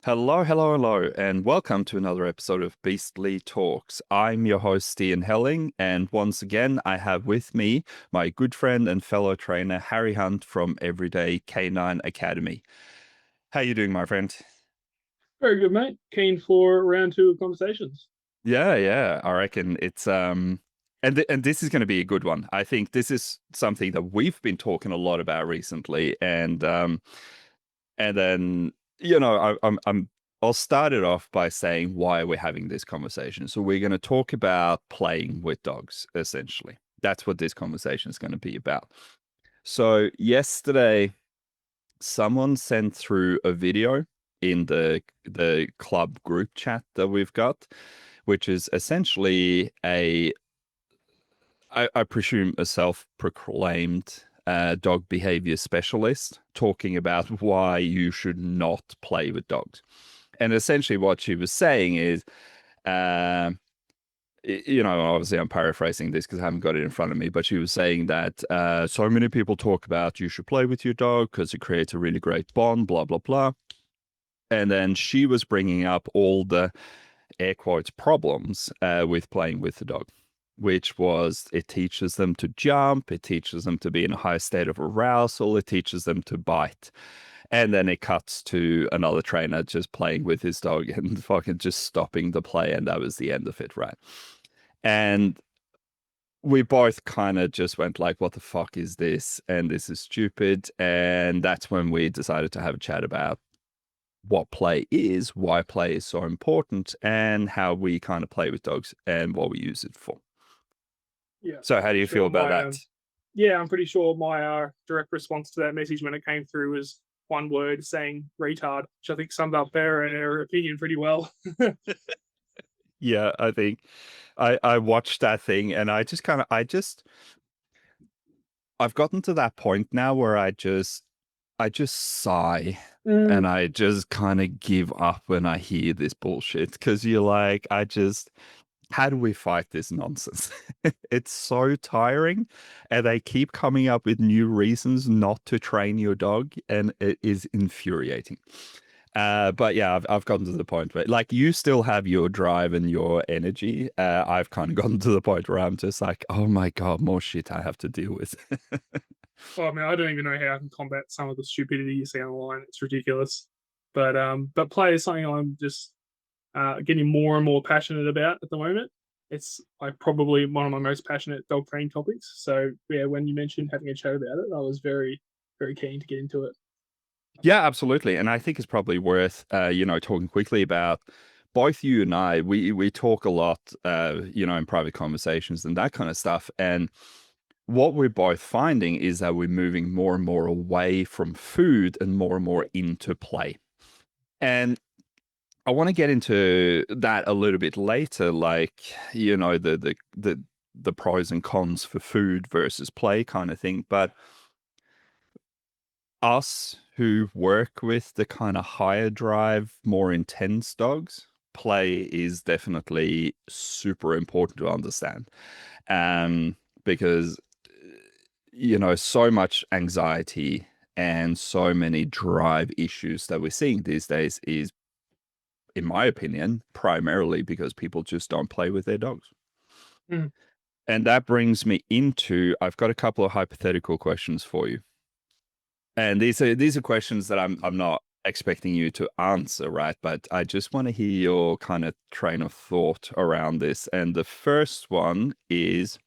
Hello, hello, hello, and welcome to another episode of Beastly Talks. I'm your host, Ian Helling, and once again, I have with me my good friend and fellow trainer, Harry Hunt from Everyday K9 Academy. How you doing, my friend? Very good, mate. Keen for round two of conversations. Yeah, I reckon it's and this is going to be a good one. I think this is something that we've been talking a lot about recently, and then I'll start it off by saying why we're having this conversation. So we're going to talk about playing with dogs, essentially. That's what this conversation is going to be about. So yesterday, someone sent through a video in the club group chat that we've got, which is essentially I presume a self-proclaimed dog behavior specialist talking about why you should not play with dogs. And essentially what she was saying is, obviously I'm paraphrasing this because I haven't got it in front of me, but she was saying that so many people talk about you should play with your dog because it creates a really great bond, blah, blah, blah. And then she was bringing up all the air quotes problems with playing with the dog, which was it teaches them to jump, it teaches them to be in a high state of arousal, it teaches them to bite. And then it cuts to another trainer just playing with his dog and fucking just stopping the play. And that was the end of it, right? And we both kind of just went like, what the fuck is this? And this is stupid. And that's when we decided to have a chat about what play is, why play is so important, and how we kind of play with dogs and what we use it for. Yeah. So how do you feel about that? Yeah, I'm pretty sure my direct response to that message when it came through was one word saying retard, which I think summed up her opinion pretty well. Yeah, I think I watched that thing and I've gotten to that point now where I just sigh and I just kind of give up when I hear this bullshit because you're like, how do we fight this nonsense? It's so tiring and they keep coming up with new reasons not to train your dog and it is infuriating. But yeah, I've gotten to the point where like you still have your drive and your energy. I've kind of gotten to the point where I'm just like, oh my God, more shit I have to deal with. Oh man, I don't even know how I can combat some of the stupidity you see online. It's ridiculous. But play is something I'm just getting more and more passionate about at the moment. It's like probably one of my most passionate dog training topics. So yeah, when you mentioned having a chat about it, I was very, very keen to get into it. Yeah, absolutely. And I think it's probably worth, talking quickly about both you and I. We talk a lot, in private conversations and that kind of stuff. And what we're both finding is that we're moving more and more away from food and more into play. And I want to get into that a little bit later, like, the pros and cons for food versus play kind of thing. But us who work with the kind of higher drive, more intense dogs, play is definitely super important to understand. Because, so much anxiety and so many drive issues that we're seeing these days is, in my opinion, primarily because people just don't play with their dogs. Mm. And that brings me into, I've got a couple of hypothetical questions for you. And these are questions that I'm not expecting you to answer, right? But I just want to hear your kind of train of thought around this. And the first one is,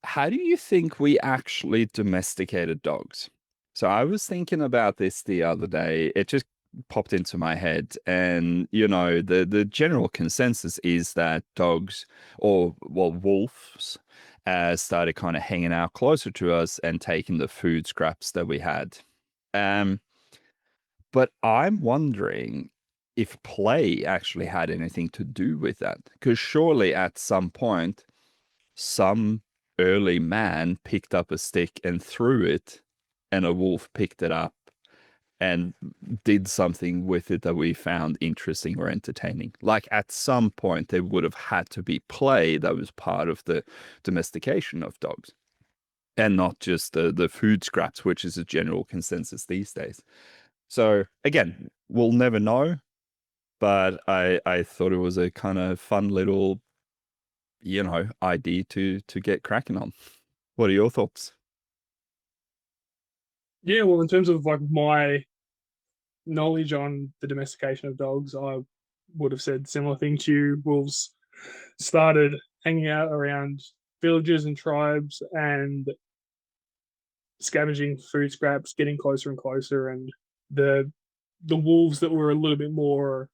how do you think we actually domesticated dogs? So I was thinking about this the other day. It just popped into my head. And, the general consensus is that dogs, or, well, wolves, started kind of hanging out closer to us and taking the food scraps that we had. Um, but I'm wondering if play actually had anything to do with that. Because surely at some point, some early man picked up a stick and threw it, and a wolf picked it up and did something with it that we found interesting or entertaining. Like at some point, there would have had to be play that was part of the domestication of dogs, and not just the food scraps, which is a general consensus these days. So again, we'll never know, but I thought it was a kind of fun little, idea to get cracking on. What are your thoughts? Yeah, well, in terms of like my knowledge on the domestication of dogs, I would have said similar thing to you. Wolves started hanging out around villages and tribes and scavenging food scraps, getting closer and closer, and the the wolves that were a little bit more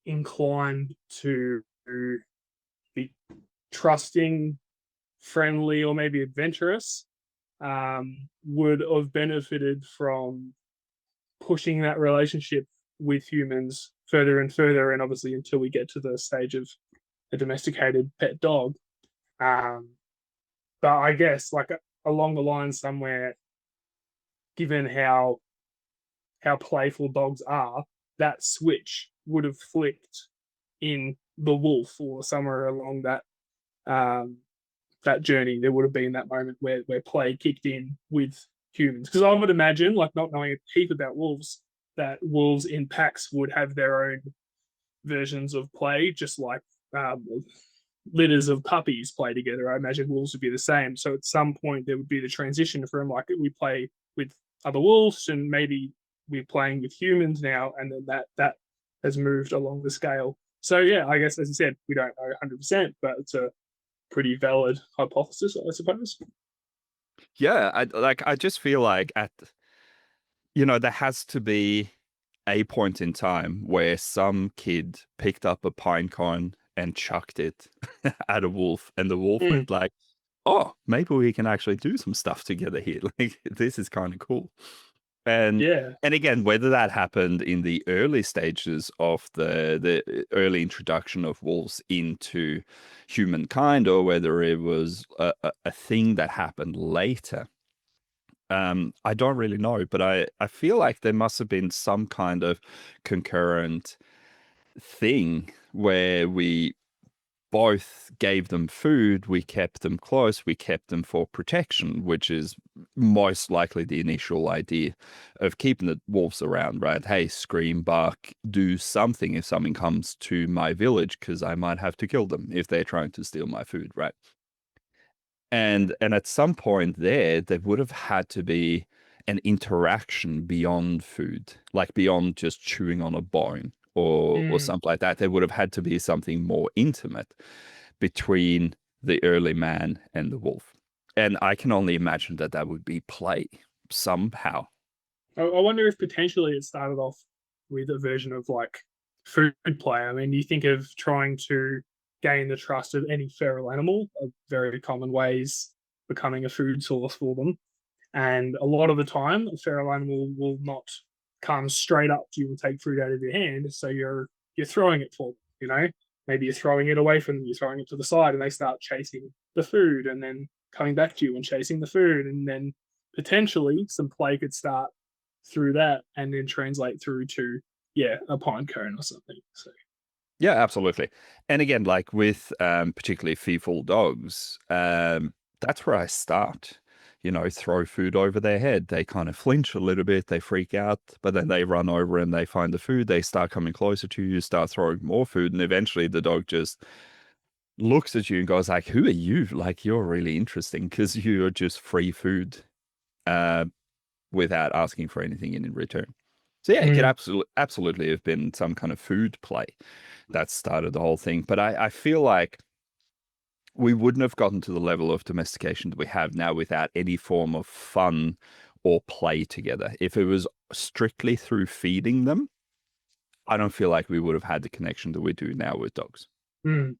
inclined to be trusting, friendly, or maybe adventurous would have benefited from pushing that relationship with humans further and further, and obviously until we get to the stage of a domesticated pet dog. Um, but I guess like along the line somewhere, given how playful dogs are, that switch would have flicked in the wolf or somewhere along um, that journey. There would have been that moment where play kicked in with humans. Because I would imagine, like not knowing a heap about wolves, that wolves in packs would have their own versions of play, just like um, litters of puppies play together. I imagine wolves would be the same. So at some point there would be the transition from like we play with other wolves and maybe we're playing with humans now, and then that has moved along the scale. So yeah, I guess as I said, we don't know 100%, but it's a pretty valid hypothesis, I suppose. Yeah, I just feel like there has to be a point in time where some kid picked up a pine cone and chucked it at a wolf, and the wolf Mm, went like, "Oh, maybe we can actually do some stuff together here. Like this is kind of cool." And yeah. and again, whether that happened in the early stages of the early introduction of wolves into humankind, or whether it was a thing that happened later, I don't really know, but I feel like there must have been some kind of concurrent thing where we both gave them food, we kept them close, we kept them for protection, which is most likely the initial idea of keeping the wolves around, right? Hey, scream, bark, do something if something comes to my village, because I might have to kill them if they're trying to steal my food, right? And at some point there would have had to be an interaction beyond food, like beyond just chewing on a bone or Mm. something like that. There would have had to be something more intimate between the early man and the wolf. And I can only imagine that that would be play somehow. I wonder if potentially it started off with a version of like food play. I mean, you think of trying to gain the trust of any feral animal, a very common ways becoming a food source for them. And a lot of the time, a feral animal will not come straight up to you and take fruit out of your hand. So you're throwing it for them, you know? Maybe you're throwing it away from them, you're throwing it to the side, and they start chasing the food and then coming back to you and chasing the food. And then potentially some play could start through that and then translate through to, yeah, a pine cone or something. So Yeah, absolutely. And again, like with particularly fearful dogs, that's where I start. Throw food over their head. They kind of flinch a little bit, they freak out, but then they run over and they find the food. They start coming closer to you, start throwing more food, and eventually the dog just looks at you and goes like, "Who are you? Like you're really interesting because you're just free food." Uh, without asking for anything in return. So yeah, it could mm, absolutely have been some kind of food play that started the whole thing. But I feel like we wouldn't have gotten to the level of domestication that we have now without any form of fun or play together. If it was strictly through feeding them, I don't feel like we would have had the connection that we do now with dogs. mm.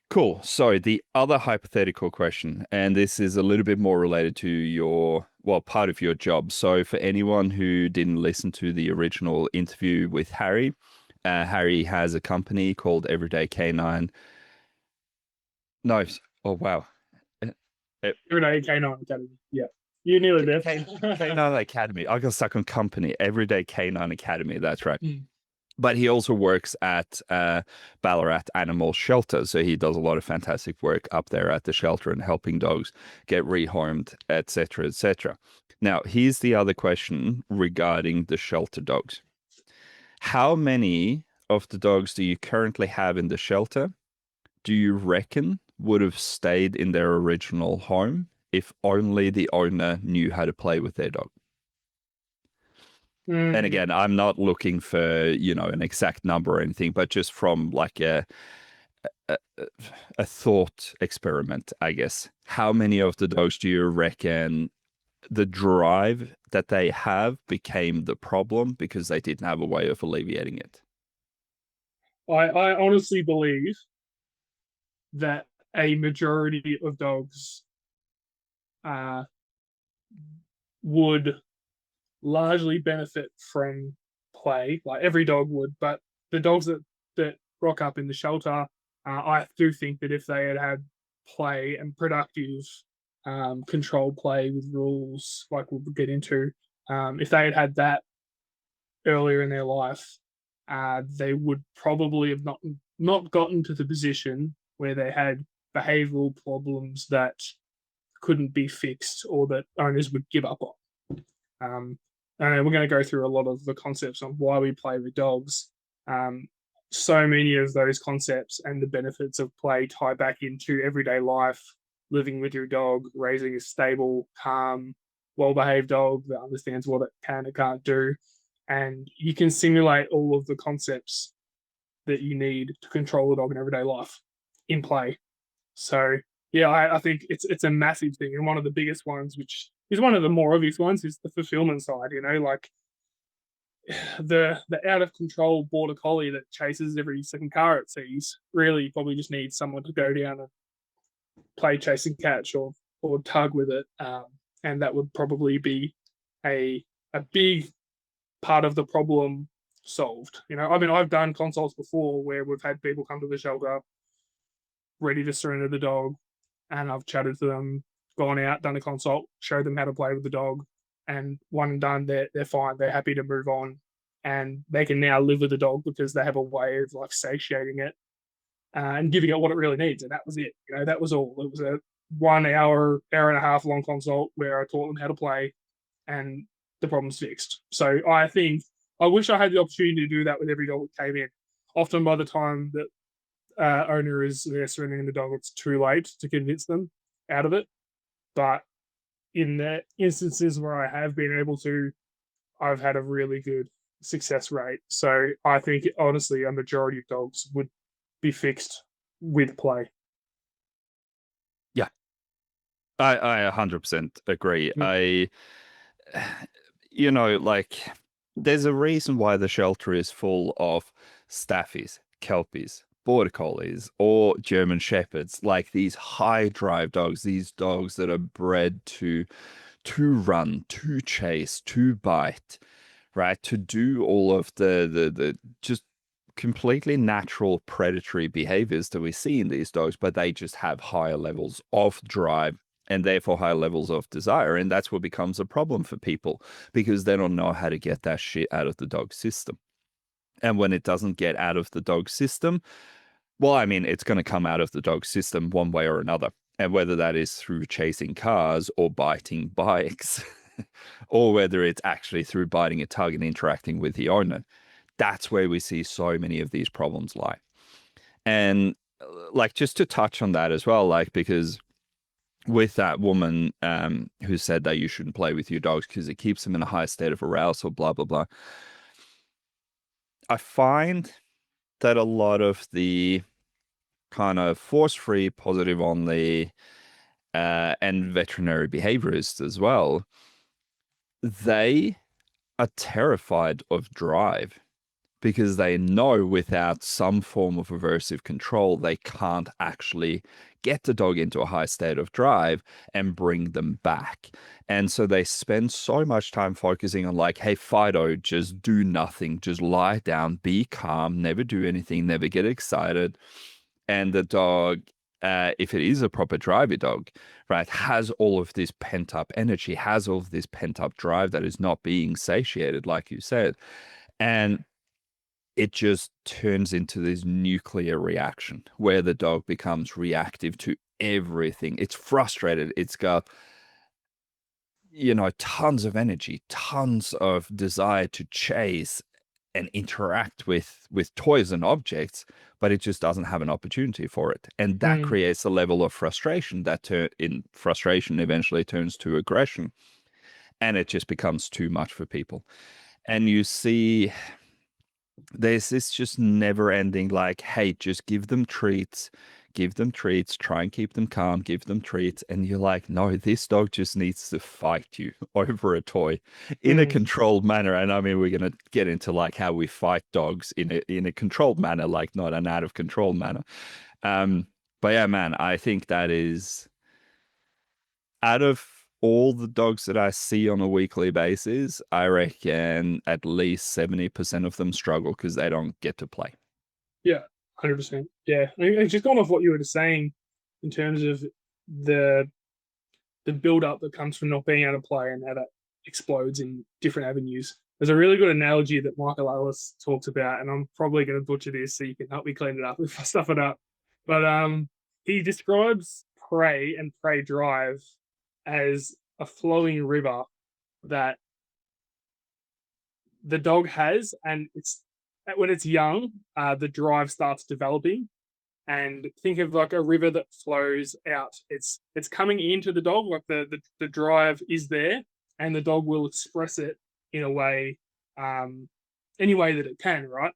Cool. So the other hypothetical question, and this is a little bit more related to part of your job. So for anyone who didn't listen to the original interview with Harry, Harry has a company called Everyday Canine. No, Oh wow. Everyday Canine Academy. Yeah, you're nearly there. Canine Academy. I got stuck on company. Everyday Canine Academy. That's right. Mm. But he also works at Ballarat Animal Shelter. So he does a lot of fantastic work up there at the shelter and helping dogs get rehomed, etc., etc. Now, here's the other question regarding the shelter dogs. How many of the dogs do you currently have in the shelter do you reckon would have stayed in their original home if only the owner knew how to play with their dog? And Mm. again, I'm not looking for, an exact number or anything, but just from like a, a thought experiment, I guess. How many of the dogs do you reckon the drive that they have became the problem because they didn't have a way of alleviating it? I honestly believe that a majority of dogs uh, would largely benefit from play, like every dog would. But the dogs that rock up in the shelter, I do think that if they had had play and productive, controlled play with rules, like we'll get into, if they had had that earlier in their life, they would probably have not gotten to the position where they had behavioral problems that couldn't be fixed or that owners would give up on. Um, and we're going to go through a lot of the concepts on why we play with dogs. So many of those concepts and the benefits of play tie back into everyday life, living with your dog, raising a stable, calm, well behaved dog that understands what it can and can't do. And you can simulate all of the concepts that you need to control a dog in everyday life in play. So yeah, I think it's a massive thing, and one of the biggest ones, which is one of the more obvious ones, is the fulfillment side. Like the out of control border collie that chases every second car it sees really probably just needs someone to go down and play chase and catch or tug with it, and that would probably be a big part of the problem solved. I mean, I've done consults before where we've had people come to the shelter ready to surrender the dog, and I've chatted to them, gone out, done a consult, showed them how to play with the dog, and one and done, they're fine. They're happy to move on, and they can now live with the dog because they have a way of like satiating it and giving it what it really needs. And that was it. That was all. It was a 1 hour, hour and a half long consult where I taught them how to play, and the problem's fixed. So I think I wish I had the opportunity to do that with every dog that came in. Often by the time that owner is there surrendering the dog, it's too late to convince them out of it. But in the instances where I have been able to, I've had a really good success rate. So I think honestly, a majority of dogs would be fixed with play. Yeah, I 100% agree. Mm. Like, there's a reason why the shelter is full of staffies, kelpies, border collies, or German shepherds, like these high drive dogs, these dogs that are bred to run, to chase, to bite, right? To do all of the just completely natural predatory behaviors that we see in these dogs, but they just have higher levels of drive and therefore higher levels of desire. And that's what becomes a problem for people because they don't know how to get that shit out of the dog system. And when it doesn't get out of the dog system, well, I mean, it's going to come out of the dog system one way or another. And whether that is through chasing cars or biting bikes, or whether it's actually through biting a tug and interacting with the owner, that's where we see so many of these problems lie. And like, just to touch on that as well, like, because with that woman who said that you shouldn't play with your dogs because it keeps them in a high state of arousal, blah, blah, blah. I find that a lot of the kind of force-free, positive only, and veterinary behaviorists as well, they are terrified of drive because they know without some form of aversive control, they can't actually get the dog into a high state of drive and bring them back. And so they spend so much time focusing on like, hey, Fido, just do nothing, just lie down, be calm, never do anything, never get excited. And the dog if it is a proper drivey dog, right, has all of this pent up energy, has all of this pent up drive that is not being satiated, like you said. And it just turns into this nuclear reaction where the dog becomes reactive to everything. It's frustrated. It's got, tons of energy, tons of desire to chase and interact with toys and objects, but it just doesn't have an opportunity for it. And that Mm. creates a level of frustration that in frustration eventually turns to aggression. And it just becomes too much for people. And you see there's this just never ending, like, hey, just give them treats, try and keep them calm, give them treats. And you're like, no, this dog just needs to fight you over a toy in a Mm. controlled manner. And I mean, we're going to get into like how we fight dogs in a controlled manner, like not an out of control manner. But yeah, man, I think that is out of all the dogs that I see on a weekly basis, I reckon at least 70% of them struggle because they don't get to play. Yeah, 100%. Yeah, I mean, just going off what you were saying in terms of the the build up that comes from not being able to play and how that explodes in different avenues. There's a really good analogy that Michael Ellis talks about, and I'm probably going to butcher this, so you can help me clean it up if I stuff it up. But he describes Prey and Prey Drive as a flowing river that the dog has, and it's when it's young, the drive starts developing, and think of like a river that flows out. It's coming into the dog, like the drive is there, and the dog will express it in a way, um, any way that it can, right?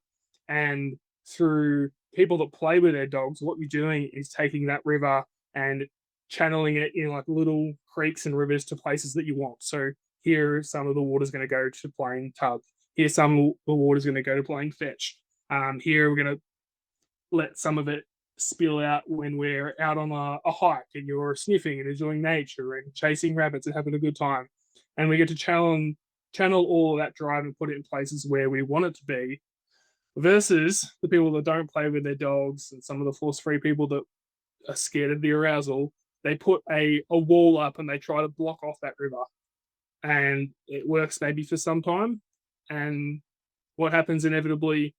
And through people that play with their dogs, what you're doing is taking that river and channeling it in like little creeks and rivers to places that you want. So here, some of the water's going to go to playing tug. Here, some of the water's going to go to playing fetch. Here, we're going to let some of it spill out when we're out on a hike and you're sniffing and enjoying nature and chasing rabbits and having a good time. And we get to channel all of that drive and put it in places where we want it to be, versus the people that don't play with their dogs and some of the force free people that are scared of the arousal. They put a wall up and they try to block off that river. And it works maybe for some time. And what happens inevitably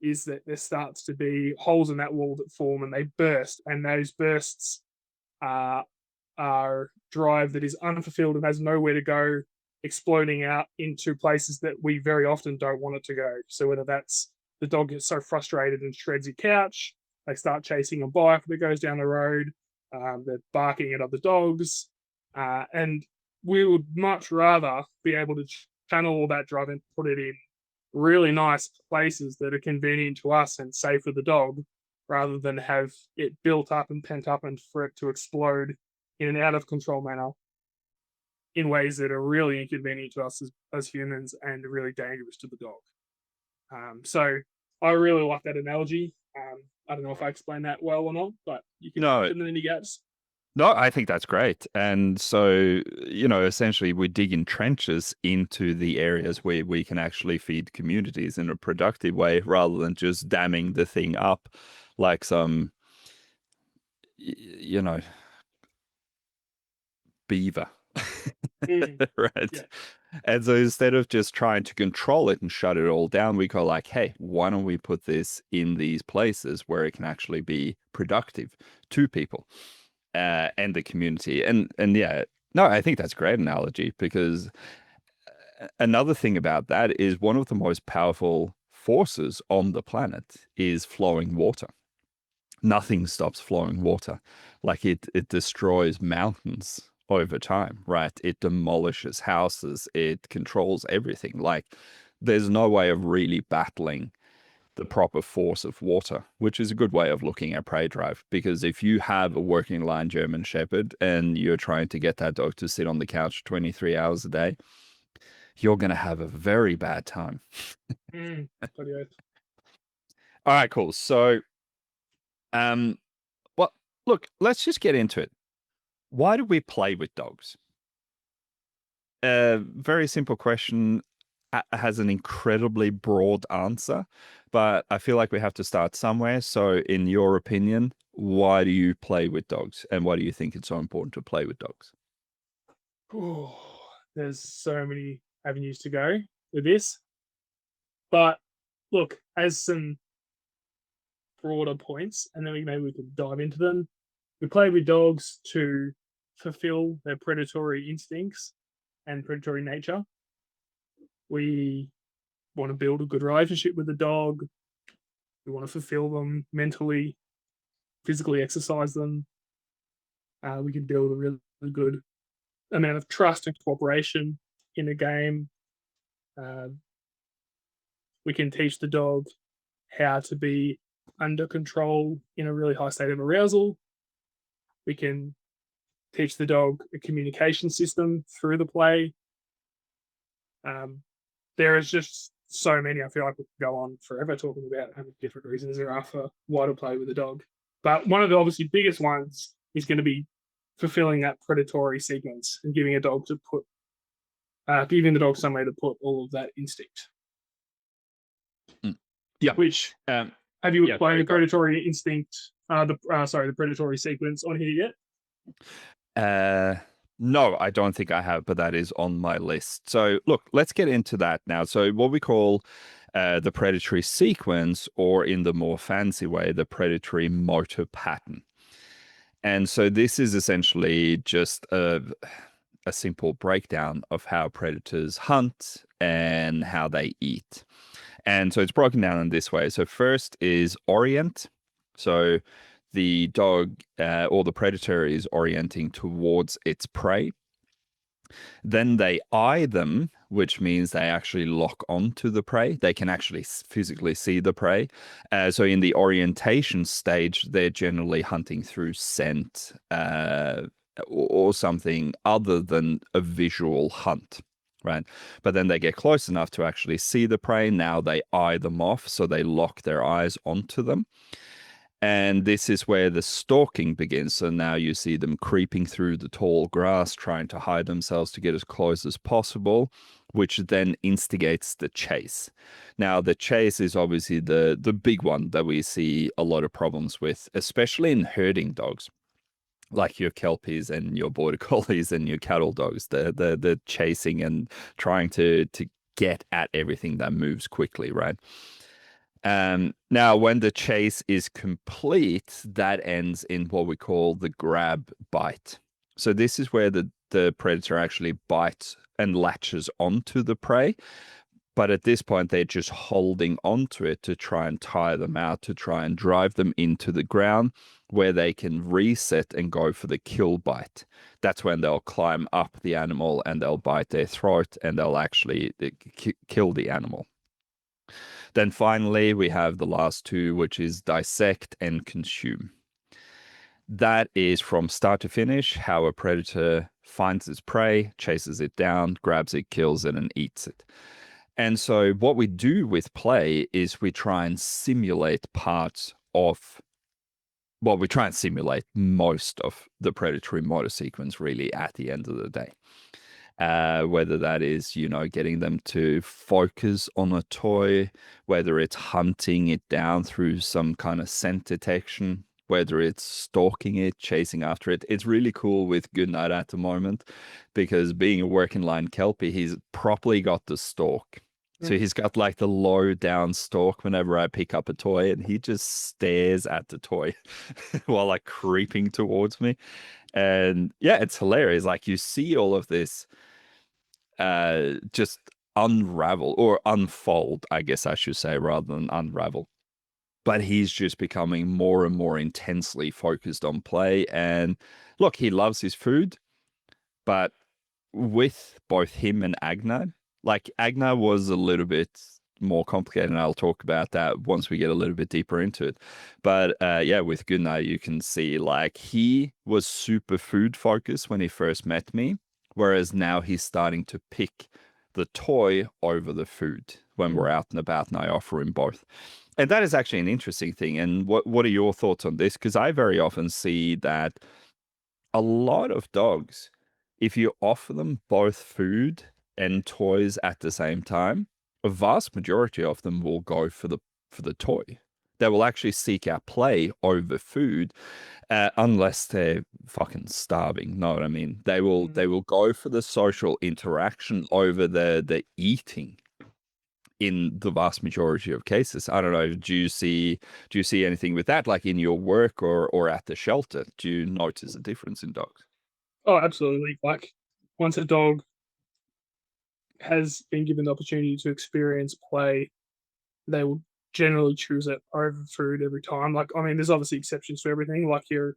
is that there starts to be holes in that wall that form and they burst, and those bursts are drive that is unfulfilled and has nowhere to go, exploding out into places that we very often don't want it to go. So whether that's the dog gets so frustrated and shreds your couch, they start chasing a bike that goes down the road, they're barking at other dogs, and we would much rather be able to channel all that drive and put it in really nice places that are convenient to us and safe for the dog, rather than have it built up and pent up and for it to explode in an out of control manner in ways that are really inconvenient to us as humans and really dangerous to the dog. So I really like that analogy. I don't know if I explained that well or not, but you can No, fill in any gaps. no, I think that's great. And so, essentially we dig in trenches into the areas where we can actually feed communities in a productive way rather than just damming the thing up like some, you know, beaver. Mm, Right. yeah. And so instead of just trying to control it and shut it all down, we go like, hey, why don't we put this in these places where it can actually be productive to people and the community? And yeah, no, I think that's a great analogy because another thing about that is one of the most powerful forces on the planet is flowing water. Nothing stops flowing water. Like it destroys mountains over time, right? It demolishes houses, it controls everything. Like there's no way of really battling the proper force of water, which is a good way of looking at prey drive. Because if you have a working line German Shepherd and you're trying to get that dog to sit on the couch 23 hours a day, you're going to have a very bad time. Mm, bloody oath. All right, cool. So, um, well, look, let's just get into it. Why do we play with dogs? Very simple question. has an incredibly broad answer, but I feel like we have to start somewhere. So, in your opinion, why do you play with dogs, and why do you think it's so important to play with dogs? Oh, there's so many avenues to go with this. But look, as some broader points, and then maybe we can dive into them. We play with dogs to fulfill their predatory instincts and predatory nature. We want to build a good relationship with the dog. We want to fulfill them mentally, physically exercise them. We can build a really good amount of trust and cooperation in a game. Uh, we can teach the dog how to be under control in a really high state of arousal. We can teach the dog a communication system through the play. Um, there is just so many. I feel like we could go on forever talking about how many different reasons there are for why to play with a dog. But one of the obviously biggest ones is going to be fulfilling that predatory sequence and giving the dog somewhere to put all of that instinct. Yeah. Which Um, have you yeah, played sorry, the go. predatory instinct? The predatory sequence on here yet? No, I don't think I have, but that is on my list. So, look, let's get into that now. So, what we call the predatory sequence, or in the more fancy way, the predatory motor pattern. And so, this is essentially just a simple breakdown of how predators hunt and how they eat. And so it's broken down in this way. So first is orient. So the dog or the predator is orienting towards its prey. Then they eye them, which means they actually lock onto the prey. They can actually physically see the prey. So in the orientation stage, they're generally hunting through scent or something other than a visual hunt. Right. But then they get close enough to actually see the prey. Now they eye them off. So they lock their eyes onto them. And this is where the stalking begins. So now you see them creeping through the tall grass, trying to hide themselves to get as close as possible, which then instigates the chase. Now, the chase is obviously the big one that we see a lot of problems with, especially in herding dogs, like your kelpies and your border collies and your cattle dogs. The chasing and trying to get at everything that moves quickly, right? Now, when the chase is complete, that ends in what we call the grab bite. So this is where the predator actually bites and latches onto the prey. But at this point, they're just holding onto it to try and tire them out, to try and drive them into the ground where they can reset and go for the kill bite. That's when they'll climb up the animal and they'll bite their throat and they'll actually kill the animal. Then finally, we have the last two, which is dissect and consume. That is from start to finish how a predator finds its prey, chases it down, grabs it, kills it, and eats it. And so, what we do with play is we try and simulate parts of, well, we try and simulate most of the predatory motor sequence really at the end of the day. Whether that is, getting them to focus on a toy, whether it's hunting it down through some kind of scent detection, whether it's stalking it, chasing after it. It's really cool with Goodnight at the moment because being a working line Kelpie, he's properly got the stalk. So he's got like the low down stalk whenever I pick up a toy, and he just stares at the toy while like creeping towards me. And yeah, it's hilarious. Like you see all of this just unravel or unfold, I guess I should say, rather than unravel. But he's just becoming more and more intensely focused on play. And look, he loves his food, but with both him and Agna, like Agna was a little bit more complicated, and I'll talk about that once we get a little bit deeper into it. But yeah, with Goodnight, you can see like he was super food focused when he first met me, whereas now he's starting to pick the toy over the food when we're out and about, and I offer him both. And that is actually an interesting thing. And what are your thoughts on this? Because I very often see that a lot of dogs, if you offer them both food and toys at the same time, a vast majority of them will go for the toy. They will actually seek out play over food, unless they're fucking starving. Know what I mean? They will go for the social interaction over the eating in the vast majority of cases. I don't know. Do you see anything with that, like in your work or at the shelter? Do you notice a difference in dogs? Oh, absolutely. Like once a dog has been given the opportunity to experience play, they will generally choose it over food every time. Like, I mean, there's obviously exceptions to everything. Like your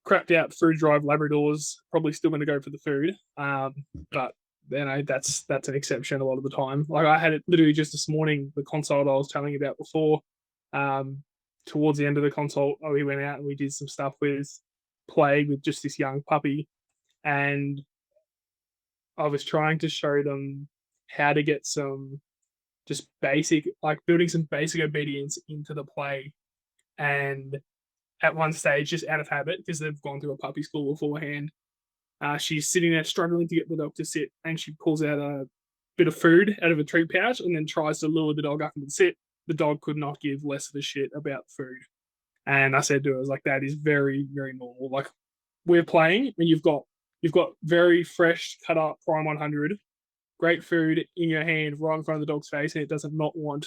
crapped out food drive Labradors probably still going to go for the food. But that's an exception a lot of the time. Like I had it literally just this morning. The consult I was telling you about before. Um, Towards the end of the consult, we went out and we did some stuff with play with just this young puppy, and I was trying to show them how to get some just basic, like building some basic obedience into the play. And at one stage, just out of habit, because they've gone through a puppy school beforehand, she's sitting there struggling to get the dog to sit, and she pulls out a bit of food out of a treat pouch and then tries to lure the dog up and sit. The dog could not give less of a shit about food. And I said to her, I was like, that is very, very normal. Like we're playing and you've got very fresh cut up Prime 100, great food in your hand right in front of the dog's face, and it doesn't not want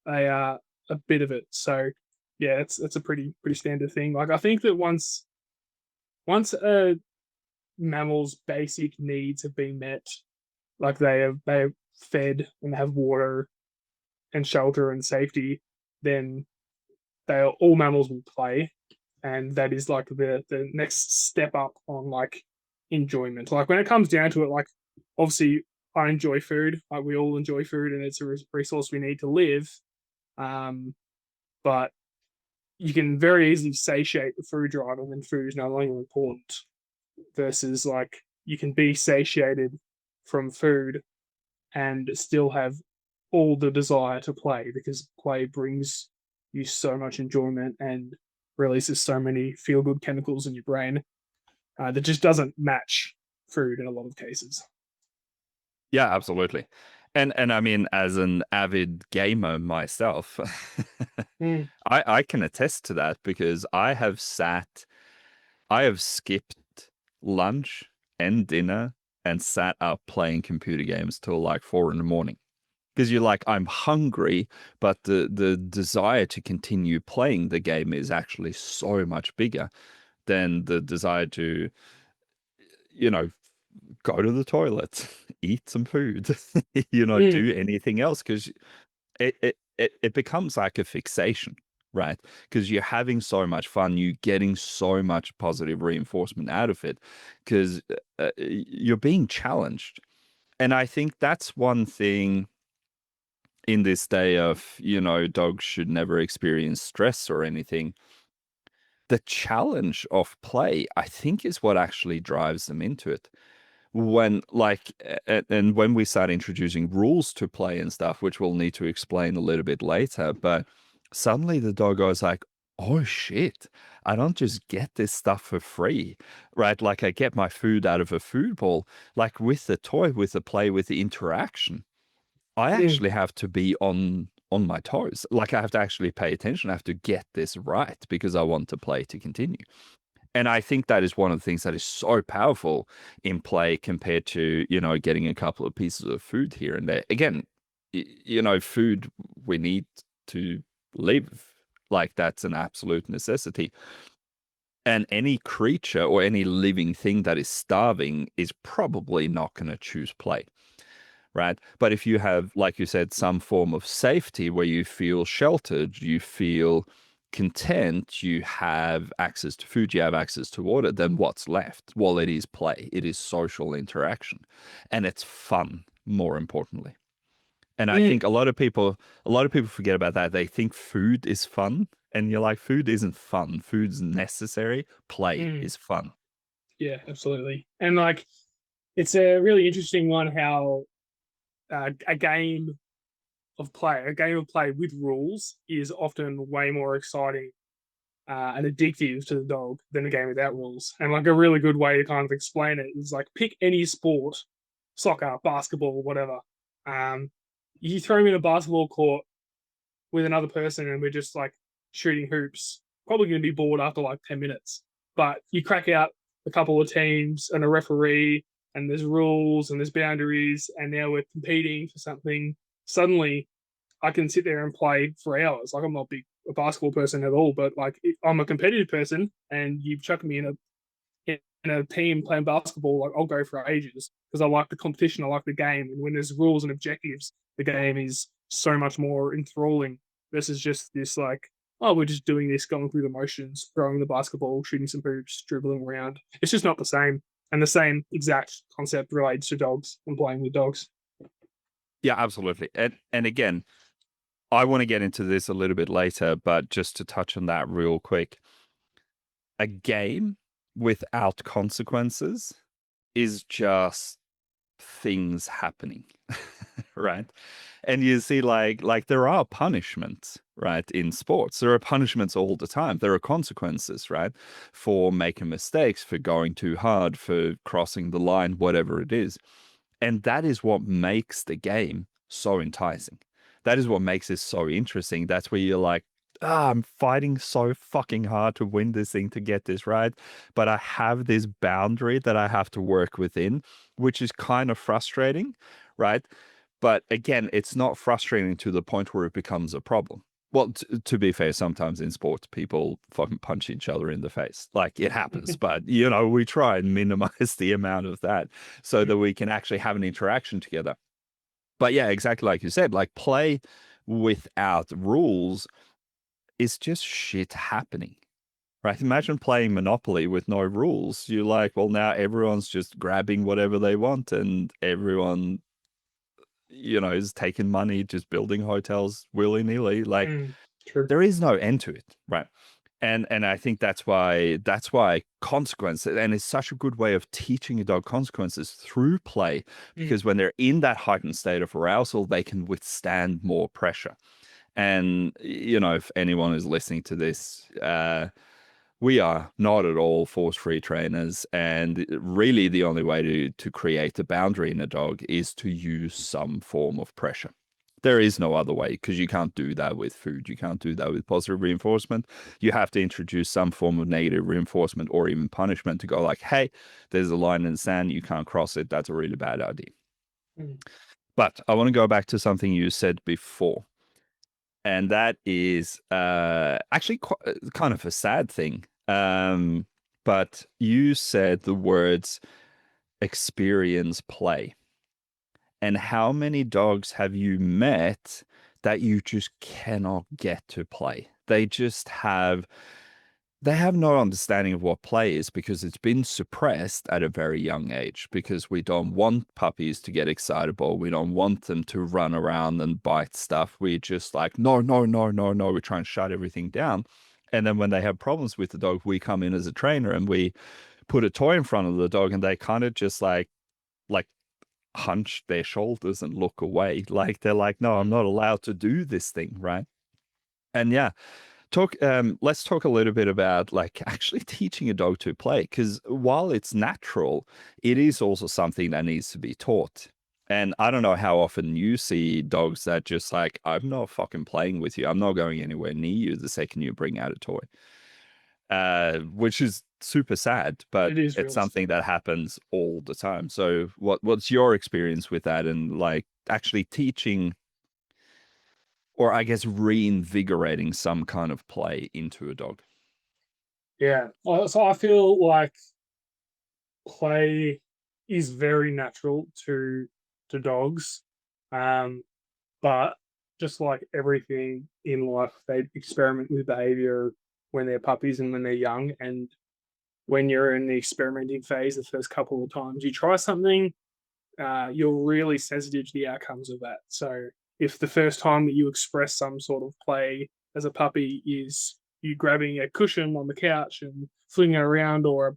a bit of it. So yeah, it's a pretty standard thing. Like I think that once a mammal's basic needs have been met, like they have fed and have water and shelter and safety, then all mammals will play, and that is like the next step up on like enjoyment. Like when it comes down to it, like obviously I enjoy food, like we all enjoy food, and it's a resource we need to live. Um, but you can very easily satiate the food drive, and then food is no longer important. Versus like you can be satiated from food and still have all the desire to play, because play brings you so much enjoyment and releases so many feel good chemicals in your brain that just doesn't match food in a lot of cases. Yeah, absolutely. And I mean, as an avid gamer myself, Mm, I can attest to that because I have skipped lunch and dinner and sat up playing computer games till like 4 in the morning. Because you're like, I'm hungry, but the desire to continue playing the game is actually so much bigger than the desire to, you know, go to the toilet, eat some food, mm, do anything else. Because it becomes like a fixation, right? Because you're having so much fun, you're getting so much positive reinforcement out of it, because you're being challenged. And I think that's one thing in this day of, dogs should never experience stress or anything. The challenge of play, I think, is what actually drives them into it. When, like, and when we start introducing rules to play and stuff, which we'll need to explain a little bit later, but suddenly the dog goes like, oh shit, I don't just get this stuff for free, right? Like I get my food out of a food bowl, like with the toy, with the play, with the interaction. I mm, actually have to be on my toes. Like I have to actually pay attention. I have to get this right because I want to play to continue. And I think that is one of the things that is so powerful in play compared to, getting a couple of pieces of food here and there. Again, food we need to live. Like that's an absolute necessity. And any creature or any living thing that is starving is probably not going to choose play, right? But if you have, like you said, some form of safety where you feel sheltered, you feel content, you have access to food, you have access to water, then what's left? Well, it is play, it is social interaction, and it's fun, more importantly. And I mm, think a lot of people forget about that. They think food is fun, and you're like, food isn't fun. Food's necessary. Play mm. is fun. Yeah, absolutely. And like it's a really interesting one how a game of play with rules is often way more exciting and addictive to the dog than a game without rules. And like a really good way to kind of explain it is like pick any sport, soccer, basketball, whatever. Um, you throw me in a basketball court with another person and we're just like shooting hoops, probably going to be bored after like 10 minutes. But you crack out a couple of teams and a referee, and there's rules and there's boundaries, and now we're competing for something. Suddenly, I can sit there and play for hours. Like I'm not a basketball person at all, but like I'm a competitive person, and you chuck me in a team playing basketball, like I'll go for ages because I like the competition, I like the game, and when there's rules and objectives, the game is so much more enthralling versus just this like, oh, we're just doing this, going through the motions, throwing the basketball, shooting some hoops, dribbling around. It's just not the same, and the same exact concept relates to dogs and playing with dogs. Yeah, absolutely. And again, I want to get into this a little bit later, but just to touch on that real quick, a game without consequences is just things happening, right? And you see, like there are punishments, right? In sports, there are punishments all the time. There are consequences, right? For making mistakes, for going too hard, for crossing the line, whatever it is. And that is what makes the game so enticing. That is what makes it so interesting. That's where you're like, I'm fighting so fucking hard to win this thing, to get this right. But I have this boundary that I have to work within, which is kind of frustrating, right? But again, it's not frustrating to the point where it becomes a problem. Well, to be fair, sometimes in sports, people fucking punch each other in the face. Like it happens, but we try and minimize the amount of that so that we can actually have an interaction together. But yeah, exactly like you said, like play without rules is just shit happening, right? Imagine playing Monopoly with no rules. You're like, well, now everyone's just grabbing whatever they want and everyone, is taking money, just building hotels willy-nilly. Like True. there is no end to it, right? And I think that's why consequence, and it's such a good way of teaching a dog consequences through play, Mm. because when they're in that heightened state of arousal, they can withstand more pressure. And if anyone is listening to this, we are not at all force-free trainers, and really the only way to create a boundary in a dog is to use some form of pressure. There is no other way, because you can't do that with food. You can't do that with positive reinforcement. You have to introduce some form of negative reinforcement or even punishment to go like, hey, there's a line in the sand. You can't cross it. That's a really bad idea. Mm. But I want to go back to something you said before. And that is actually kind of a sad thing. But you said the words experience play. And how many dogs have you met that you just cannot get to play? They have no understanding of what play is because it's been suppressed at a very young age, because we don't want puppies to get excitable. We don't want them to run around and bite stuff. We just like, no, no, no, no, no. We try and shut everything down. And then when they have problems with the dog, we come in as a trainer and we put a toy in front of the dog and they kind of just like hunch their shoulders and look away. Like they're like, no, I'm not allowed to do this thing, right? And yeah, let's talk a little bit about like actually teaching a dog to play, because while it's natural, it is also something that needs to be taught. And I don't know how often you see dogs that just like, I'm not fucking playing with you. I'm not going anywhere near you the second you bring out a toy. Which is super sad, but It is it's really something sad. that happens all the time. So what's your experience with that, and like actually teaching, or I guess reinvigorating some kind of play into a dog? Yeah. So I feel like play is very natural to dogs, um, but just like everything in life, they experiment with behavior when they're puppies and when they're young. And when you're in the experimenting phase, the first couple of times you try something, you're really sensitive to the outcomes of that. So if the first time that you express some sort of play as a puppy is you grabbing a cushion on the couch and flinging it around, or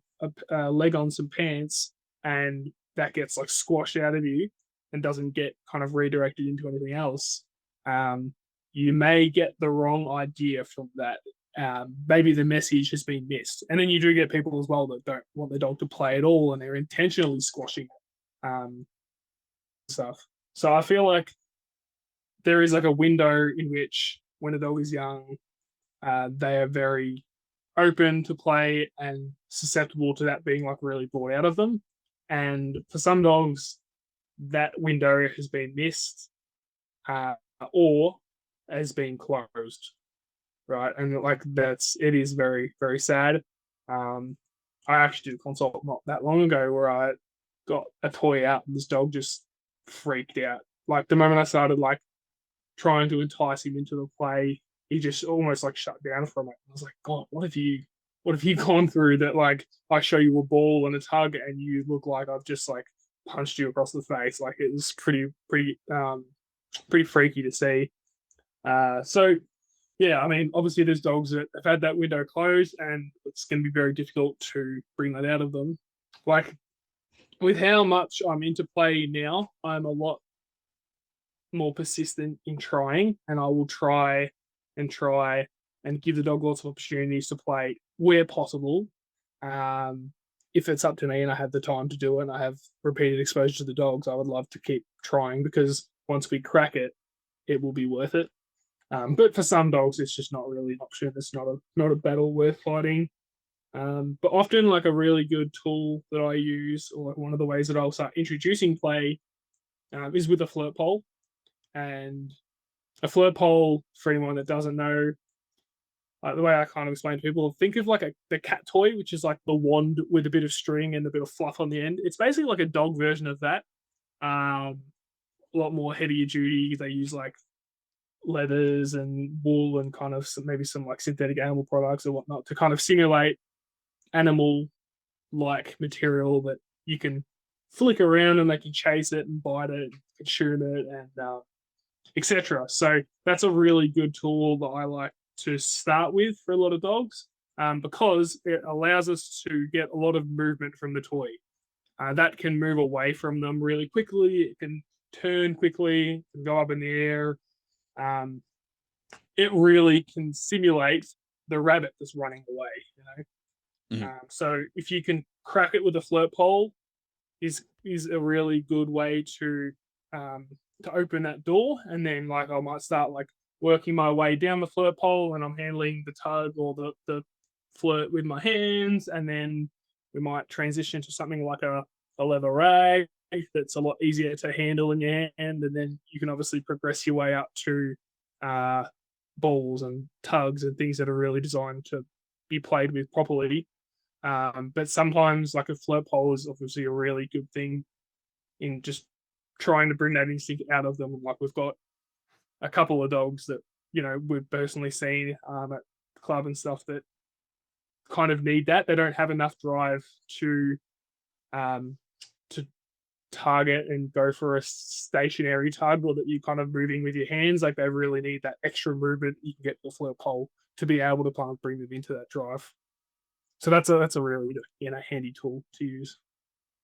a leg on some pants, and that gets like squashed out of you and doesn't get kind of redirected into anything else, um, you may get the wrong idea from that. Maybe the message has been missed, and then you do get people as well that don't want the dog to play at all, and they're intentionally squashing it. stuff. So I feel like there is like a window in which when a dog is young, they are very open to play and susceptible to that being like really brought out of them. And for some dogs, that window has been missed uh, or has been closed, right? And like it is very, very sad. I actually did a consult not that long ago where I got a toy out and this dog just freaked out. Like the moment I started like trying to entice him into the play, he just almost like shut down from it. I was like, God, what have you gone through that like I show you a ball and a tug and you look like I've just like punched you across the face? Like it was pretty freaky to see. So yeah, I mean, obviously there's dogs that have had that window closed and it's going to be very difficult to bring that out of them. Like with how much I'm into play now, I'm a lot more persistent in trying, and I will try and give the dog lots of opportunities to play where possible. If it's up to me and I have the time to do it and I have repeated exposure to the dogs, I would love to keep trying because once we crack it, it will be worth it. But for some dogs, it's just not really an option. It's not a battle worth fighting. But often, like a really good tool that I use, or like one of the ways that I'll start introducing play, is with a flirt pole. And a flirt pole, for anyone that doesn't know, the way I kind of explain to people, think of like the cat toy, which is like the wand with a bit of string and a bit of fluff on the end. It's basically like a dog version of that. A lot more heavier duty. They use like leathers and wool and kind of maybe some like synthetic animal products or whatnot to kind of simulate animal like material that you can flick around and they can chase it and bite it and shoot it and etc. So that's a really good tool that I like to start with for a lot of dogs because it allows us to get a lot of movement from the toy. That can move away from them really quickly. It can turn quickly, it can go up in the air. It really can simulate the rabbit that's running away, you know. So if you can crack it with a flirt pole, is a really good way to open that door. And then like I might start like working my way down the flirt pole, and I'm handling the tug or the flirt with my hands, and then we might transition to something like a leather rag that's a lot easier to handle in your hand, and then you can obviously progress your way up to balls and tugs and things that are really designed to be played with properly. But sometimes like a flirt pole is obviously a really good thing in just trying to bring that instinct out of them. Like we've got a couple of dogs that, you know, we've personally seen at the club and stuff that kind of need that. They don't have enough drive to target and go for a stationary tug or that you kind of moving with your hands. Like they really need that extra movement you can get the flirt pole to be able to kind of bring them into that drive. So that's a really, you know, handy tool to use.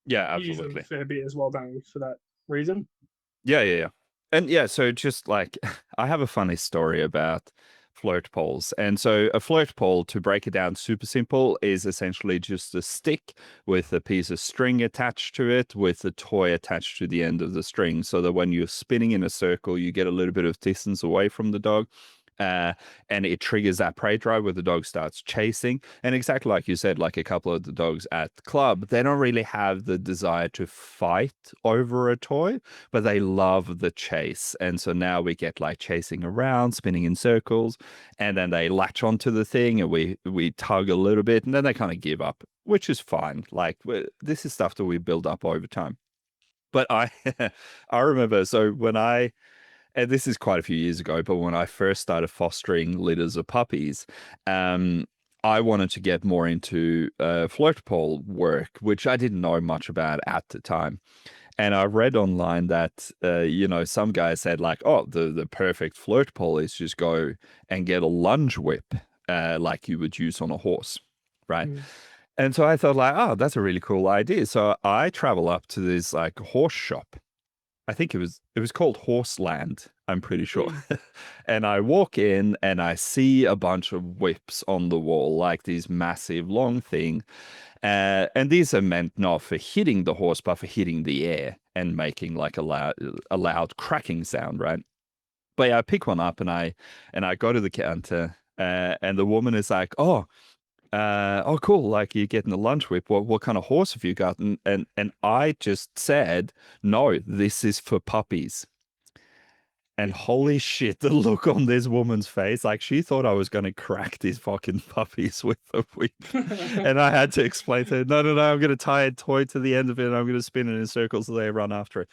Yeah, Use them absolutely. a fair bit as well, don't we, for that reason? Yeah. And yeah, so just like I have a funny story about flirt poles. And so a flirt pole, to break it down super simple, is essentially just a stick with a piece of string attached to it with a toy attached to the end of the string, so that when you're spinning in a circle, you get a little bit of distance away from the dog. And it triggers that prey drive where the dog starts chasing. And exactly like you said, like a couple of the dogs at the club, they don't really have the desire to fight over a toy, but they love the chase. And so now we get like chasing around, spinning in circles, and then they latch onto the thing and we tug a little bit, and then they kind of give up, which is fine. Like this is stuff that we build up over time. But I I remember, so when and this is quite a few years ago, but when I first started fostering litters of puppies, I wanted to get more into flirt pole work, which I didn't know much about at the time. And I read online that, some guys said like, oh, the perfect flirt pole is just go and get a lunge whip, like you would use on a horse, right? Mm. And so I thought like, oh, that's a really cool idea. So I travel up to this like horse shop. I think it was called Horseland, I'm pretty sure. And I walk in and I see a bunch of whips on the wall, like these massive long thing. And these are meant not for hitting the horse, but for hitting the air. and making like a loud cracking sound, right? But yeah, I pick one up and I go to the counter, and the woman is like, oh, cool. Like you're getting a lunch whip. What kind of horse have you got? And I just said, no, this is for puppies. And holy shit, the look on this woman's face, like she thought I was going to crack these fucking puppies with a whip. And I had to explain to her, no, I'm going to tie a toy to the end of it and I'm going to spin it in circles so they run after it.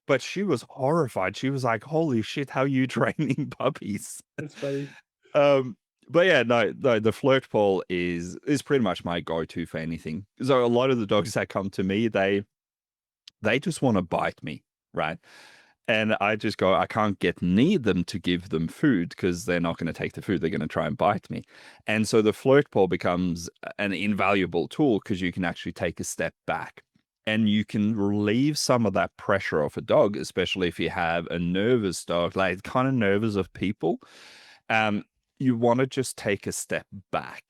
But she was horrified. She was like, holy shit, how are you training puppies? That's funny. But yeah, no, the flirt pole is pretty much my go-to for anything. So a lot of the dogs that come to me, they just want to bite me, right? And I just go, I can't get near them to give them food because they're not going to take the food. They're going to try and bite me. And so the flirt pole becomes an invaluable tool because you can actually take a step back and you can relieve some of that pressure off a dog, especially if you have a nervous dog, like kind of nervous of people. You want to just take a step back.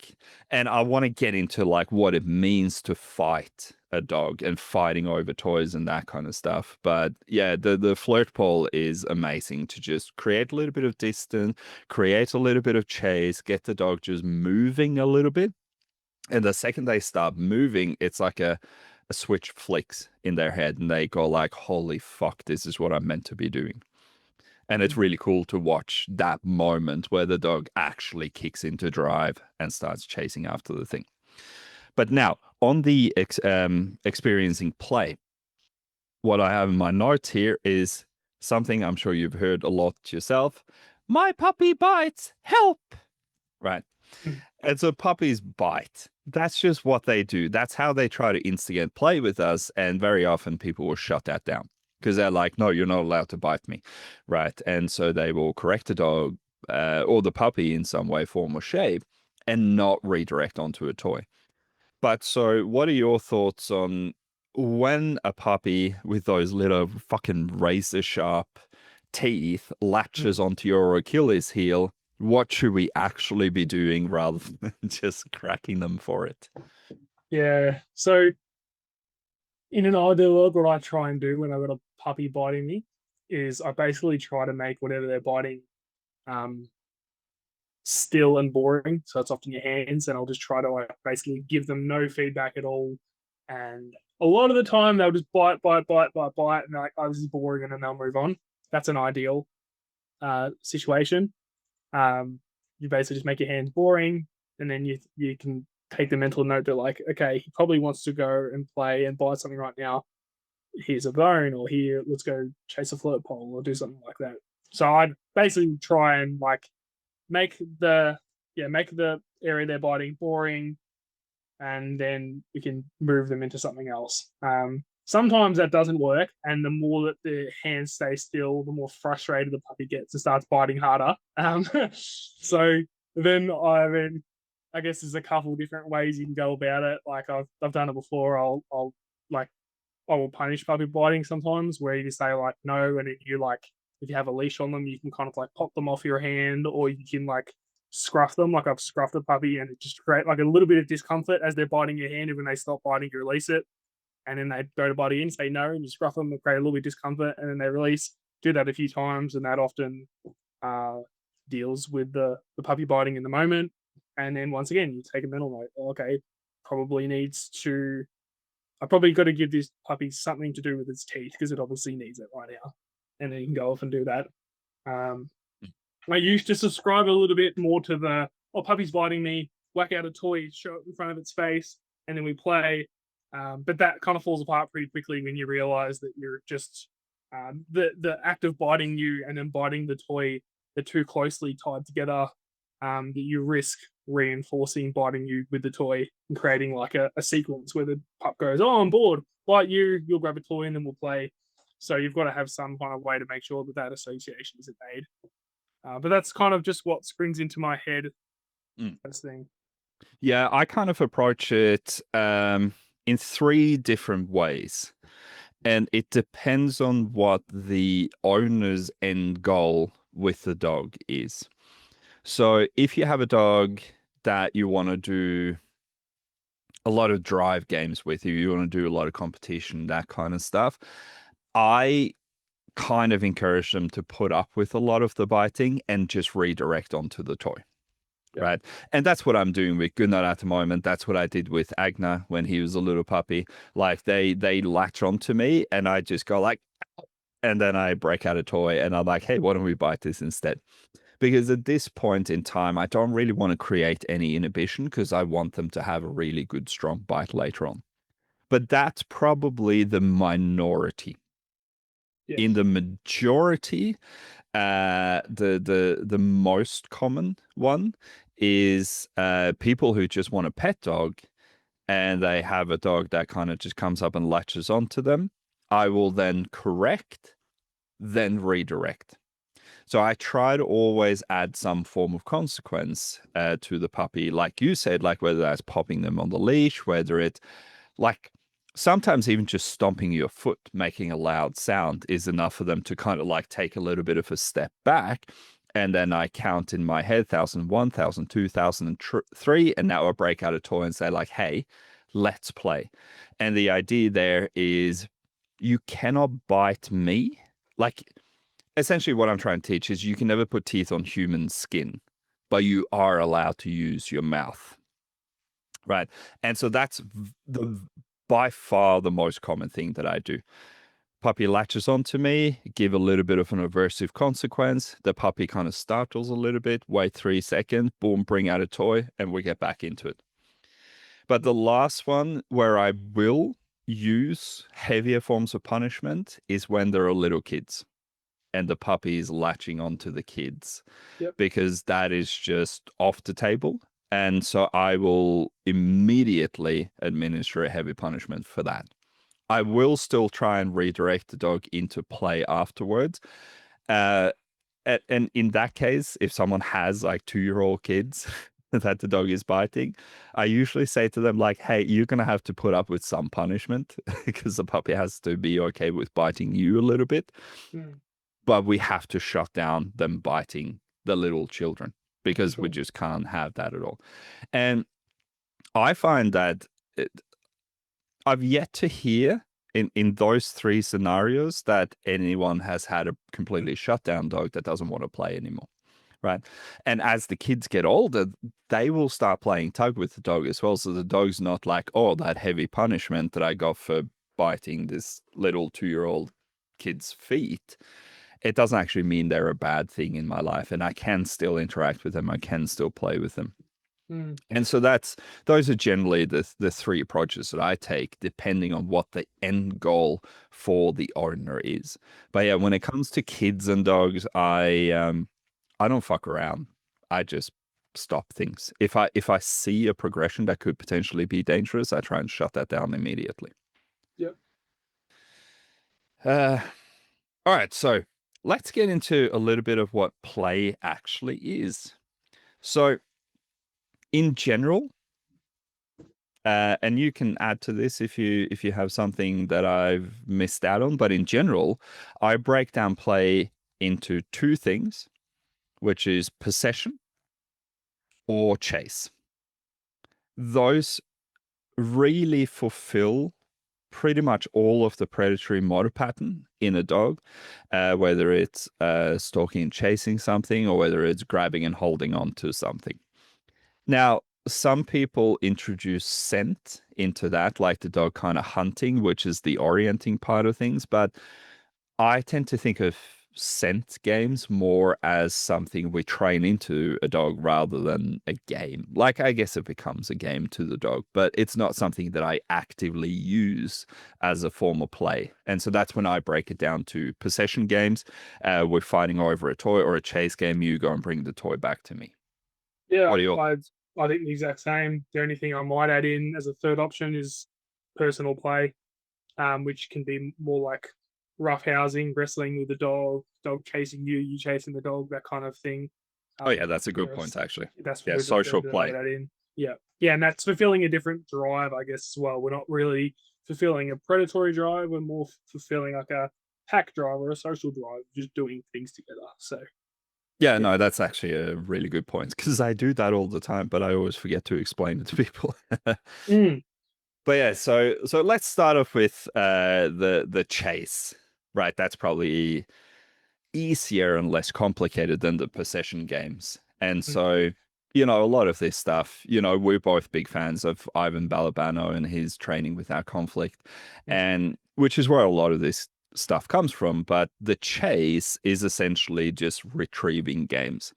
And I want to get into like what it means to fight a dog and fighting over toys and that kind of stuff. But yeah, the flirt pole is amazing to just create a little bit of distance, create a little bit of chase, get the dog just moving a little bit. And the second they start moving, it's like a switch flicks in their head and they go like, holy fuck, this is what I'm meant to be doing. And it's really cool to watch that moment where the dog actually kicks into drive and starts chasing after the thing. But now, on the experiencing play, what I have in my notes here is something I'm sure you've heard a lot yourself. My puppy bites, help! Right. And so puppies bite. That's just what they do. That's how they try to instigate play with us. And very often people will shut that down because they're like, no, you're not allowed to bite me. Right. And so they will correct the dog or the puppy in some way, form, or shape and not redirect onto a toy. But so what are your thoughts on when a puppy with those little fucking razor sharp teeth latches onto your Achilles heel? What should we actually be doing rather than just cracking them for it? Yeah. So in an ideal world, what I try and do when I've got a puppy biting me is I basically try to make whatever they're biting um, still and boring. So it's often your hands, and I'll just try to like basically give them no feedback at all. And a lot of the time they'll just bite, and they're like, "Oh, this is boring," and then they'll move on. That's an ideal situation. You basically just make your hands boring, and then you can take the mental note that like, okay, he probably wants to go and play and bite something right now. Here's a bone, or here, let's go chase a flirt pole, or do something like that. So I'd basically try and like make the area they're biting boring, and then we can move them into something else. Sometimes that doesn't work, and the more that the hands stay still, the more frustrated the puppy gets and starts biting harder. So then I guess there's a couple different ways you can go about it. Like I've done it before. I'll like I will punish puppy biting sometimes, where you just say like no, and you like if you have a leash on them, you can kind of like pop them off your hand, or you can like scruff them. Like I've scruffed a puppy, and it just create like a little bit of discomfort as they're biting your hand. And when they stop biting, you release it, and then they go to bite again, say no, and you scruff them, and create a little bit of discomfort, and then they release. Do that a few times, and that often uh, deals with the puppy biting in the moment. And then once again, you take a mental note. Okay, probably needs to I probably got to give this puppy something to do with its teeth because it obviously needs it right now. And then you can go off and do that. Um, I used to subscribe a little bit more to the, oh, puppy's biting me, whack out a toy, show it in front of its face, and then we play. But that kind of falls apart pretty quickly when you realize that you're just the act of biting you and then biting the toy, they're too closely tied together, that you risk reinforcing biting you with the toy and creating like a sequence where the pup goes, "Oh, I'm bored, bite you, you'll grab a toy, and then we'll play." So you've got to have some kind of way to make sure that that association isn't made. But that's kind of just what springs into my head. Mm. This thing. Yeah, I kind of approach it in three different ways. And it depends on what the owner's end goal with the dog is. So if you have a dog that you want to do a lot of drive games with, you want to do a lot of competition, that kind of stuff, I kind of encourage them to put up with a lot of the biting and just redirect onto the toy. Yeah. Right. And that's what I'm doing with Gunnar at the moment. That's what I did with Agna when he was a little puppy. Like they latch onto me and I just go like, and then I break out a toy and I'm like, hey, why don't we bite this instead? Because at this point in time, I don't really want to create any inhibition because I want them to have a really good, strong bite later on. But that's probably the minority. Yes. In the majority, the most common one is people who just want a pet dog and they have a dog that kind of just comes up and latches onto them. I will then correct, then redirect. So I try to always add some form of consequence to the puppy, like you said, like whether that's popping them on the leash, whether it's like sometimes even just stomping your foot, making a loud sound is enough for them to kind of like take a little bit of a step back. And then I count in my head 1,001, 1,002, 1,003, and now I break out a toy and say like, hey, let's play. And the idea there is you cannot bite me. Like essentially what I'm trying to teach is you can never put teeth on human skin, but you are allowed to use your mouth. Right. And so that's the by far the most common thing that I do. Puppy latches onto me, give a little bit of an aversive consequence. The puppy kind of startles a little bit, wait 3 seconds, boom, bring out a toy, and we get back into it. But the last one where I will use heavier forms of punishment is when there are little kids and the puppy is latching onto the kids. Yep. Because that is just off the table. And so I will immediately administer a heavy punishment for that. I will still try and redirect the dog into play afterwards. And in that case, if someone has like 2-year-old kids that the dog is biting, I usually say to them like, hey, you're going to have to put up with some punishment because the puppy has to be okay with biting you a little bit. Mm. But we have to shut down them biting the little children because we Sure. just can't have that at all. And I find that I've yet to hear in those 3 scenarios that anyone has had a completely shut down dog that doesn't want to play anymore. Right. And as the kids get older, they will start playing tug with the dog as well. So the dog's not like, oh, that heavy punishment that I got for biting this little 2-year-old kid's feet. It doesn't actually mean they're a bad thing in my life. And I can still interact with them. I can still play with them. Mm. And so those are generally the 3 approaches that I take, depending on what the end goal for the owner is. But yeah, when it comes to kids and dogs, I don't fuck around. I just stop things. If I see a progression that could potentially be dangerous, I try and shut that down immediately. Yep. All right, so let's get into a little bit of what play actually is. So, in general, and you can add to this if you have something that I've missed out on, but in general, I break down play into 2 things, which is possession or chase. Those really fulfill pretty much all of the predatory motor pattern in a dog, whether it's stalking and chasing something or whether it's grabbing and holding on to something. Now, some people introduce scent into that, like the dog kind of hunting, which is the orienting part of things. But I tend to think of scent games more as something we train into a dog rather than a game. Like, I guess it becomes a game to the dog, but it's not something that I actively use as a form of play. And so that's when I break it down to possession games. We're fighting over a toy, or a chase game. You go and bring the toy back to me. Yeah, What are your I think the exact same. The only thing I might add in as a third option is personal play, which can be more like rough housing, wrestling with the dog chasing you, you chasing the dog, that kind of thing. Oh yeah, that's a good Whereas point actually. that's Yeah, where social the play. that in. Yeah, yeah, and that's fulfilling a different drive, I guess, as well. We're not really fulfilling a predatory drive. We're more fulfilling like a pack drive or a social drive, just doing things together. So Yeah, yeah, no, that's actually a really good point because I do that all the time, but I always forget to explain it to people. mm, But yeah, so let's start off with the chase. right? That's probably easier and less complicated than the possession games. And Mm. so, a lot of this stuff, we're both big fans of Ivan Balabano and his training without conflict, Yeah. and which is where a lot of this stuff comes from. But the chase is essentially just retrieving games.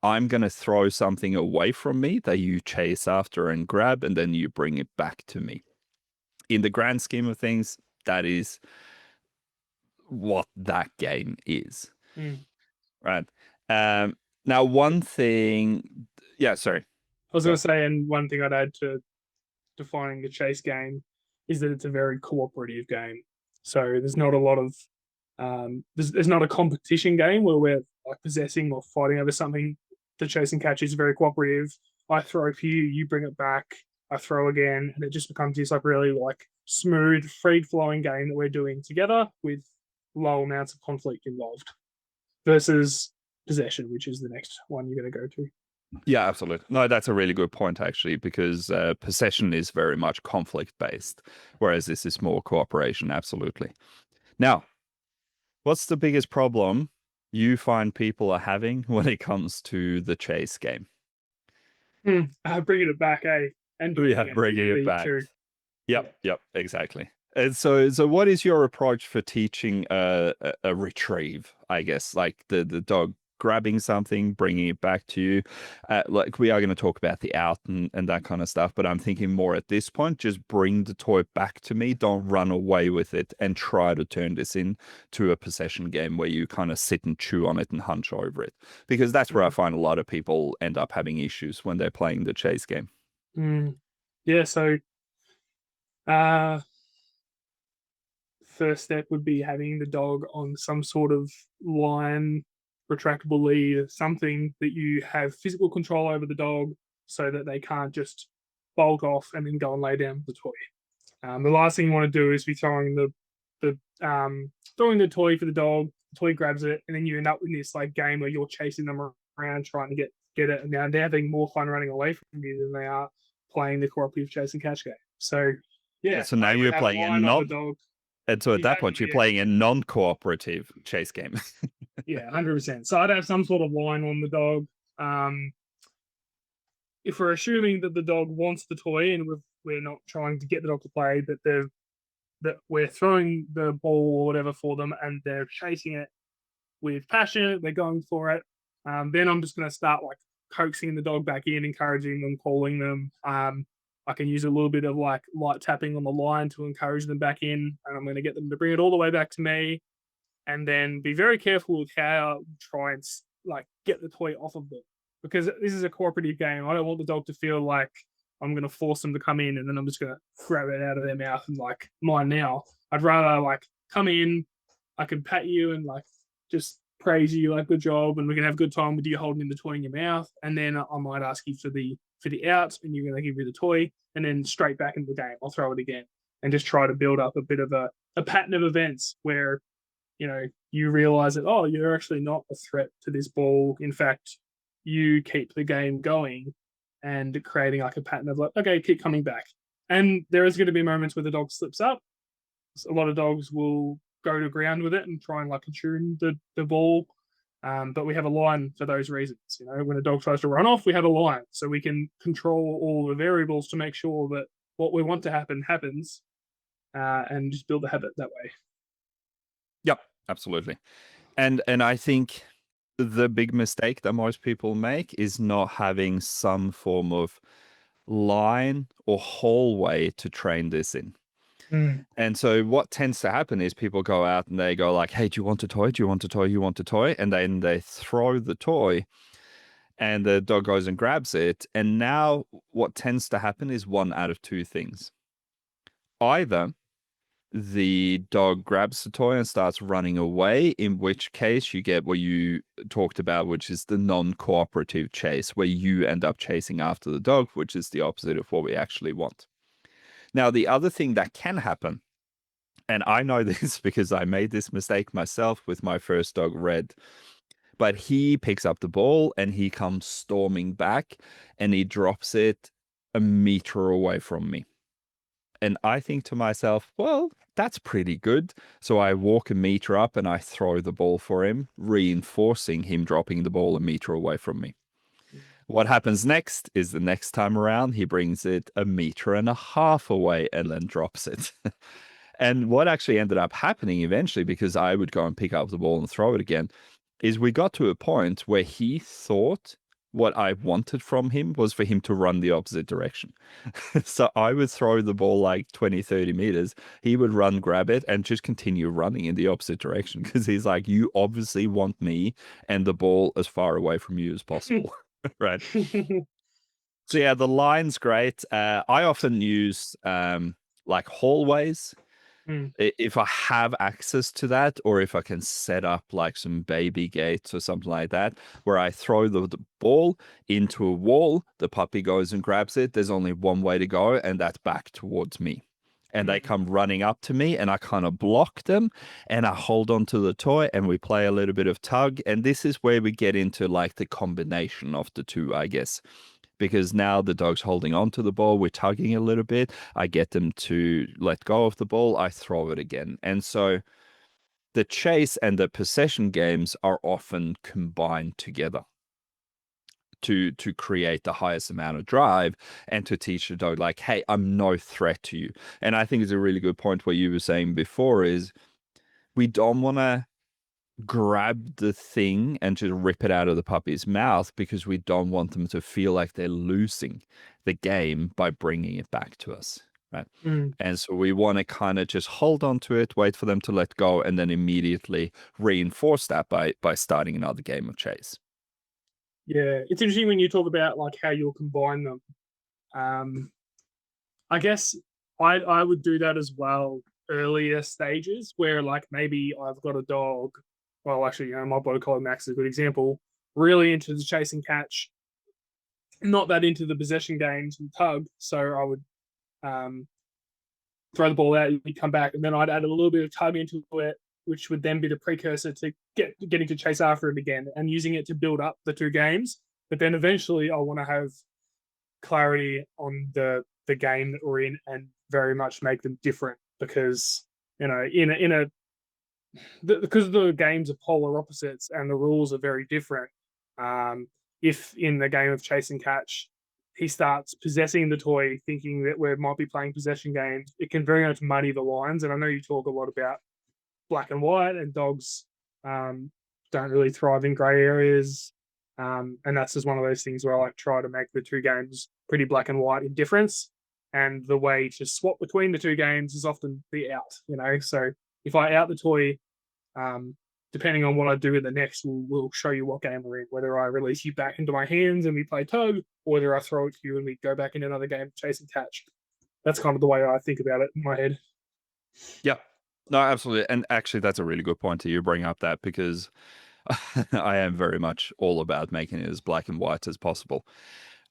I'm going to throw something away from me that you chase after and grab, and then you bring it back to me. In the grand scheme of things, that is what that game is. Mm. Right. Now, one thing, yeah, sorry. I was Go going on. to say, and one thing I'd add to defining the chase game is that it's a very cooperative game. So there's not a lot of there's not a competition game where we're like possessing or fighting over something. The chase and catch is very cooperative. I throw to you, you bring it back. I throw again, and it just becomes this like really like smooth, free flowing game that we're doing together with low amounts of conflict involved versus possession, which is the next one you're going to go to. Yeah, absolutely. No, that's a really good point, actually, because possession is very much conflict based, whereas this is more cooperation. Absolutely. Now, what's the biggest problem you find people are having when it comes to the chase game? Bringing it back, and Yeah, doing it bringing it the back. two. Yeah. Yep, exactly. And so what is your approach for teaching a retrieve? I guess like the dog grabbing something, bringing it back to you. Like we are going to talk about the out and that kind of stuff, but I'm thinking more at this point, just bring the toy back to me. Don't run away with it, and try to turn this into a possession game where you kind of sit and chew on it and hunch over it, because that's where I find a lot of people end up having issues when they're playing the chase game. Mm. Yeah. So, uh, first step would be having the dog on some sort of line, retractable lead, something that you have physical control over the dog so that they can't just bolt off and then go and lay down the toy. The last thing you want to do is be throwing the toy for the dog. The toy grabs it, and then you end up in this like game where you're chasing them around trying to get it. And now they're having more fun running away from you than they are playing the cooperative chase and catch game. So Yeah, yeah, so now I would you're have a playing a line on the non dog. And so at that point, Exactly. you're Yeah. playing a non-cooperative chase game. Yeah. 100%. So I'd have some sort of line on the dog. Um, if we're assuming that the dog wants the toy and we're not trying to get the dog to play, that we're throwing the ball or whatever for them and they're chasing it with passion, they're going for it. Then I'm just going to start like coaxing the dog back in, encouraging them, calling them. I can use a little bit of like light tapping on the line to encourage them back in, and I'm going to get them to bring it all the way back to me, and then be very careful with how I try and like get the toy off of them, because this is a cooperative game. I don't want the dog to feel like I'm going to force them to come in and then I'm just going to grab it out of their mouth and like mine now. I'd rather like come in, I can pat you and like just praise you like good job, and we can have a good time with you holding the toy in your mouth, and then I might ask you for the out, and you're going to give me the toy, and then straight back into the game I'll throw it again, and just try to build up a bit of a pattern of events where you realize that, oh, you're actually not a threat to this ball. In fact, you keep the game going and creating like a pattern of like, okay, keep coming back. And there is going to be moments where the dog slips up. A lot of dogs will go to ground with it and try and like tune the ball. But we have a line for those reasons. When a dog tries to run off, we have a line so we can control all the variables to make sure that what we want to happen happens, and just build the habit that way. Yep, absolutely. And I think the big mistake that most people make is not having some form of line or hallway to train this in. Mm. And so what tends to happen is people go out and they go like, hey, do you want a toy? Do you want a toy? You want a toy? And then they throw the toy and the dog goes and grabs it. And now what tends to happen is one out of two things. Either the dog grabs the toy and starts running away, in which case you get what you talked about, which is the non-cooperative chase, where you end up chasing after the dog, which is the opposite of what we actually want. Now, the other thing that can happen, and I know this because I made this mistake myself with my first dog, Red, but he picks up the ball and he comes storming back and he drops it a meter away from me. And I think to myself, well, that's pretty good. So I walk a meter up and I throw the ball for him, reinforcing him dropping the ball a meter away from me. What happens next is the next time around, he brings it a meter and a half away and then drops it. And what actually ended up happening eventually, because I would go and pick up the ball and throw it again, is we got to a point where he thought what I wanted from him was for him to run the opposite direction. So I would throw the ball like 20, 30 meters. He would run, grab it, and just continue running in the opposite direction because he's like, you obviously want me and the ball as far away from you as possible. Right. So yeah, the line's great. I often use like hallways if I have access to that, or if I can set up like some baby gates or something like that, where I throw the ball into a wall, the puppy goes and grabs it. There's only one way to go, and that's back towards me. And they come running up to me, and I kind of block them, and I hold on to the toy, and we play a little bit of tug. And this is where we get into like the combination of the two, I guess, because now the dog's holding on to the ball, we're tugging a little bit. I get them to let go of the ball, I throw it again. And so the chase and the possession games are often combined together to create the highest amount of drive and to teach the dog like, hey, I'm no threat to you. And I think it's a really good point what you were saying before is we don't want to grab the thing and just rip it out of the puppy's mouth because we don't want them to feel like they're losing the game by bringing it back to us, right? And so we want to kind of just hold on to it, wait for them to let go, and then immediately reinforce that by starting another game of chase. Yeah, it's interesting when you talk about like how you'll combine them. I guess I would do that as well earlier stages where like maybe I've got a dog. Well, actually, my border collie Max is a good example. Really into the chase and catch, not that into the possession games and tug. So I would throw the ball out, you'd come back, and then I'd add a little bit of tug into it, which would then be the precursor to getting to chase after him again and using it to build up the two games. But then eventually I want to have clarity on the game that we're in and very much make them different because because the games are polar opposites and the rules are very different. If in the game of chase and catch he starts possessing the toy thinking that we might be playing possession games, it can very much muddy the lines. And I know you talk a lot about black and white, and dogs don't really thrive in grey areas. And that's just one of those things where I like try to make the two games pretty black and white in difference. And the way to swap between the two games is often the out, So if I out the toy, depending on what I do in the next, we'll show you what game we're in, whether I release you back into my hands and we play tug, or whether I throw it to you and we go back into another game, chase and catch. That's kind of the way I think about it in my head. Yeah. No, absolutely. And actually, that's a really good point that you bring up that because I am very much all about making it as black and white as possible.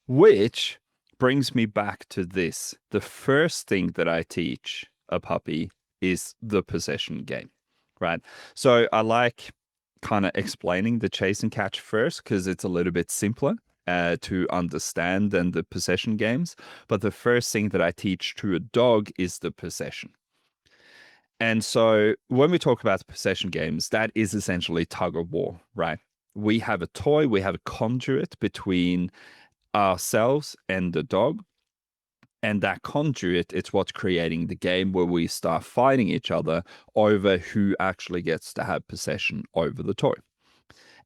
Which brings me back to this. The first thing that I teach a puppy is the possession game, right? So I like kind of explaining the chase and catch first because it's a little bit simpler to understand than the possession games. But the first thing that I teach to a dog is the possession. And so when we talk about the possession games, that is essentially tug of war, right? We have a toy, we have a conduit between ourselves and the dog. And that conduit, it's what's creating the game where we start fighting each other over who actually gets to have possession over the toy.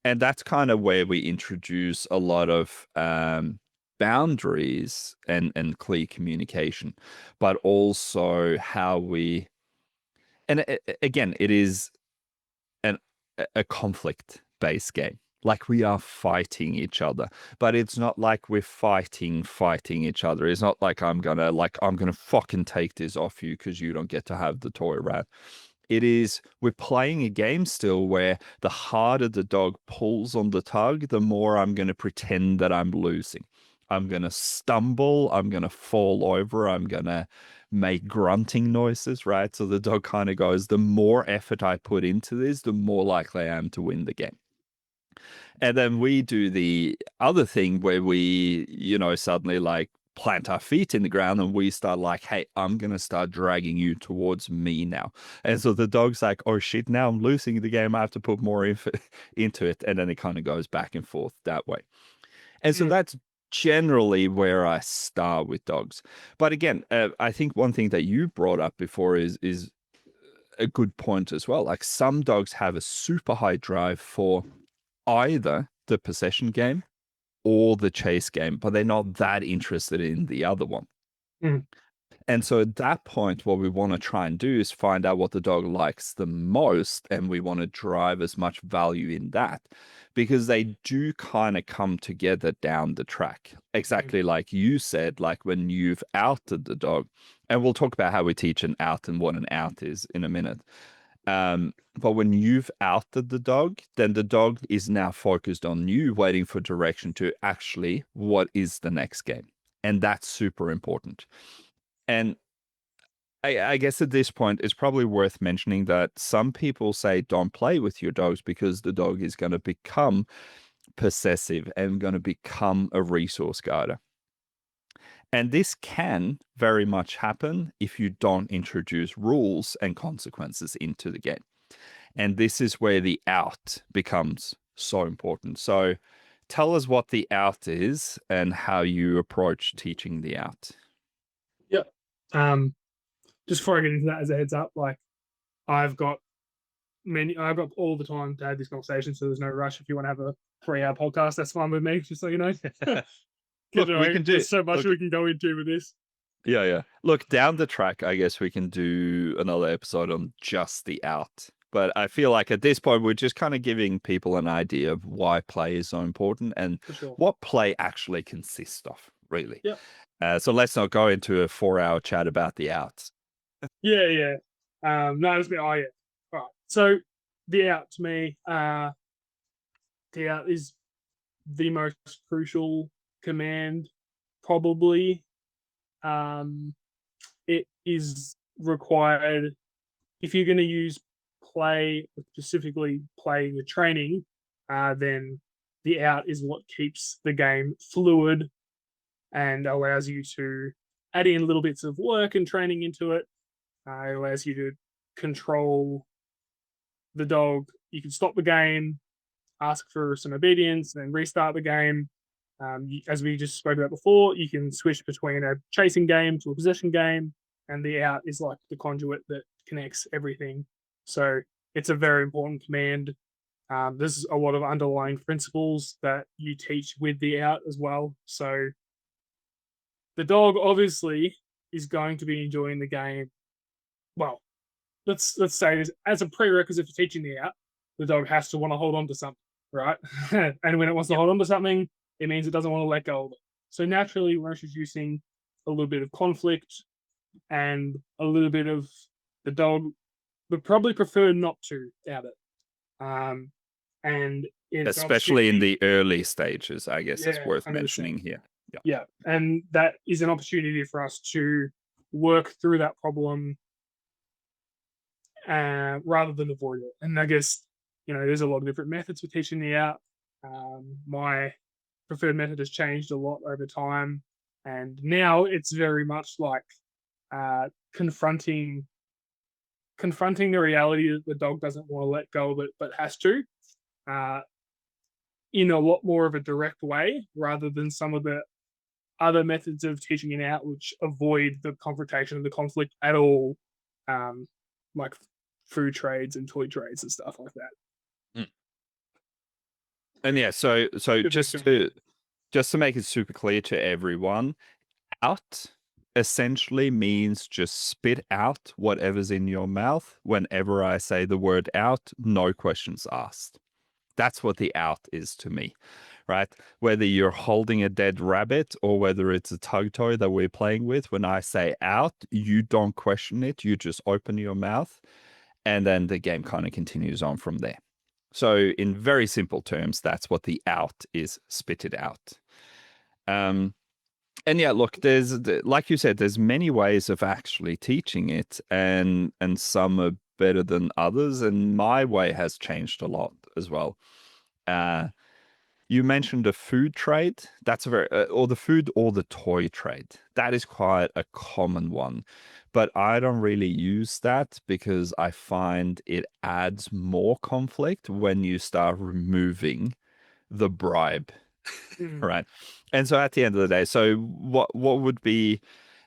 And that's kind of where we introduce a lot of boundaries and clear communication, but also how we and again, it is a conflict-based game. Like we are fighting each other, but it's not like we're fighting each other. It's not like I'm gonna fucking take this off you because you don't get to have the toy, right? It is we're playing a game still where the harder the dog pulls on the tug, the more I'm gonna pretend that I'm losing. I'm gonna stumble, I'm gonna fall over, I'm gonna make grunting noises, right? So the dog kind of goes, the more effort I put into this, the more likely I am to win the game. And then we do the other thing where we, suddenly like plant our feet in the ground and we start like, hey, I'm going to start dragging you towards me now. And so the dog's like, oh shit, now I'm losing the game. I have to put more into it. And then it kind of goes back and forth that way. And so that's generally where I start with dogs. But again, I think one thing that you brought up before is a good point as well. Like some dogs have a super high drive for either the possession game or the chase game, but they're not that interested in the other one. Mm. And so at that point, what we want to try and do is find out what the dog likes the most, and we want to drive as much value in that because they do kind of come together down the track. Exactly like you said, like when you've outed the dog, and we'll talk about how we teach an out and what an out is in a minute. But when you've outed the dog, then the dog is now focused on you, waiting for direction to actually what is the next game. And that's super important. And I guess at this point, it's probably worth mentioning that some people say don't play with your dogs because the dog is going to become possessive and going to become a resource guarder. And this can very much happen if you don't introduce rules and consequences into the game. And this is where the out becomes so important. So tell us what the out is and how you approach teaching the out. Yep. Just before I get into that, as a heads up, like I've got all the time to have this conversation, so there's no rush. If you want to have a 3-hour podcast, that's fine with me, just so you know. Look, we can do there's so much we can go into with this. Yeah. Look, down the track, I guess we can do another episode on just the out. But I feel like at this point, we're just kind of giving people an idea of why play is so important and what play actually consists of, really. Yeah. So let's not go into a 4-hour chat about the outs. Yeah. No, it's been, oh yeah. All right. So the out to me, the out is the most crucial command, probably. It is required if you're going to use play, specifically play with training, then the out is what keeps the game fluid and allows you to add in little bits of work and training into it. It allows you to control the dog. You can stop the game, ask for some obedience, then restart the game. As we just spoke about before, you can switch between a chasing game to a possession game, and the out is like the conduit that connects everything. So it's a very important command. There's a lot of underlying principles that you teach with the out as well. So the dog obviously is going to be enjoying the game. Well, let's say this as a prerequisite for teaching the out, the dog has to want to hold on to something, right? And when it wants to hold on to something, it means it doesn't want to let go of it. So naturally, we're introducing a little bit of conflict and a little bit of the dog would probably prefer not to out it. And especially in the early stages, I guess it's worth 100%. mentioning here. Yeah, and that is an opportunity for us to work through that problem rather than avoid it. And I guess, there's a lot of different methods for teaching the out. My preferred method has changed a lot over time. And now it's very much like confronting the reality that the dog doesn't want to let go of it, but has to, in a lot more of a direct way, rather than some of the other methods of teaching it out, which avoid the confrontation of the conflict at all, like food trades and toy trades and stuff like that. And yeah, so just to make it super clear to everyone, out essentially means just spit out whatever's in your mouth whenever I say the word out, no questions asked. That's what the out is to me, right? Whether you're holding a dead rabbit or whether it's a tug toy that we're playing with, when I say out, you don't question it. You just open your mouth and then the game kind of continues on from there. So in very simple terms, that's what the out is, spit it out. And yeah, look, there's, like you said, there's many ways of actually teaching it, and some are better than others, and my way has changed a lot as well. You mentioned the food trade. That's a very, or the food or the toy trade. That is quite a common one. But I don't really use that because I find it adds more conflict when you start removing the bribe, Mm. right? And so at the end of the day, so what would be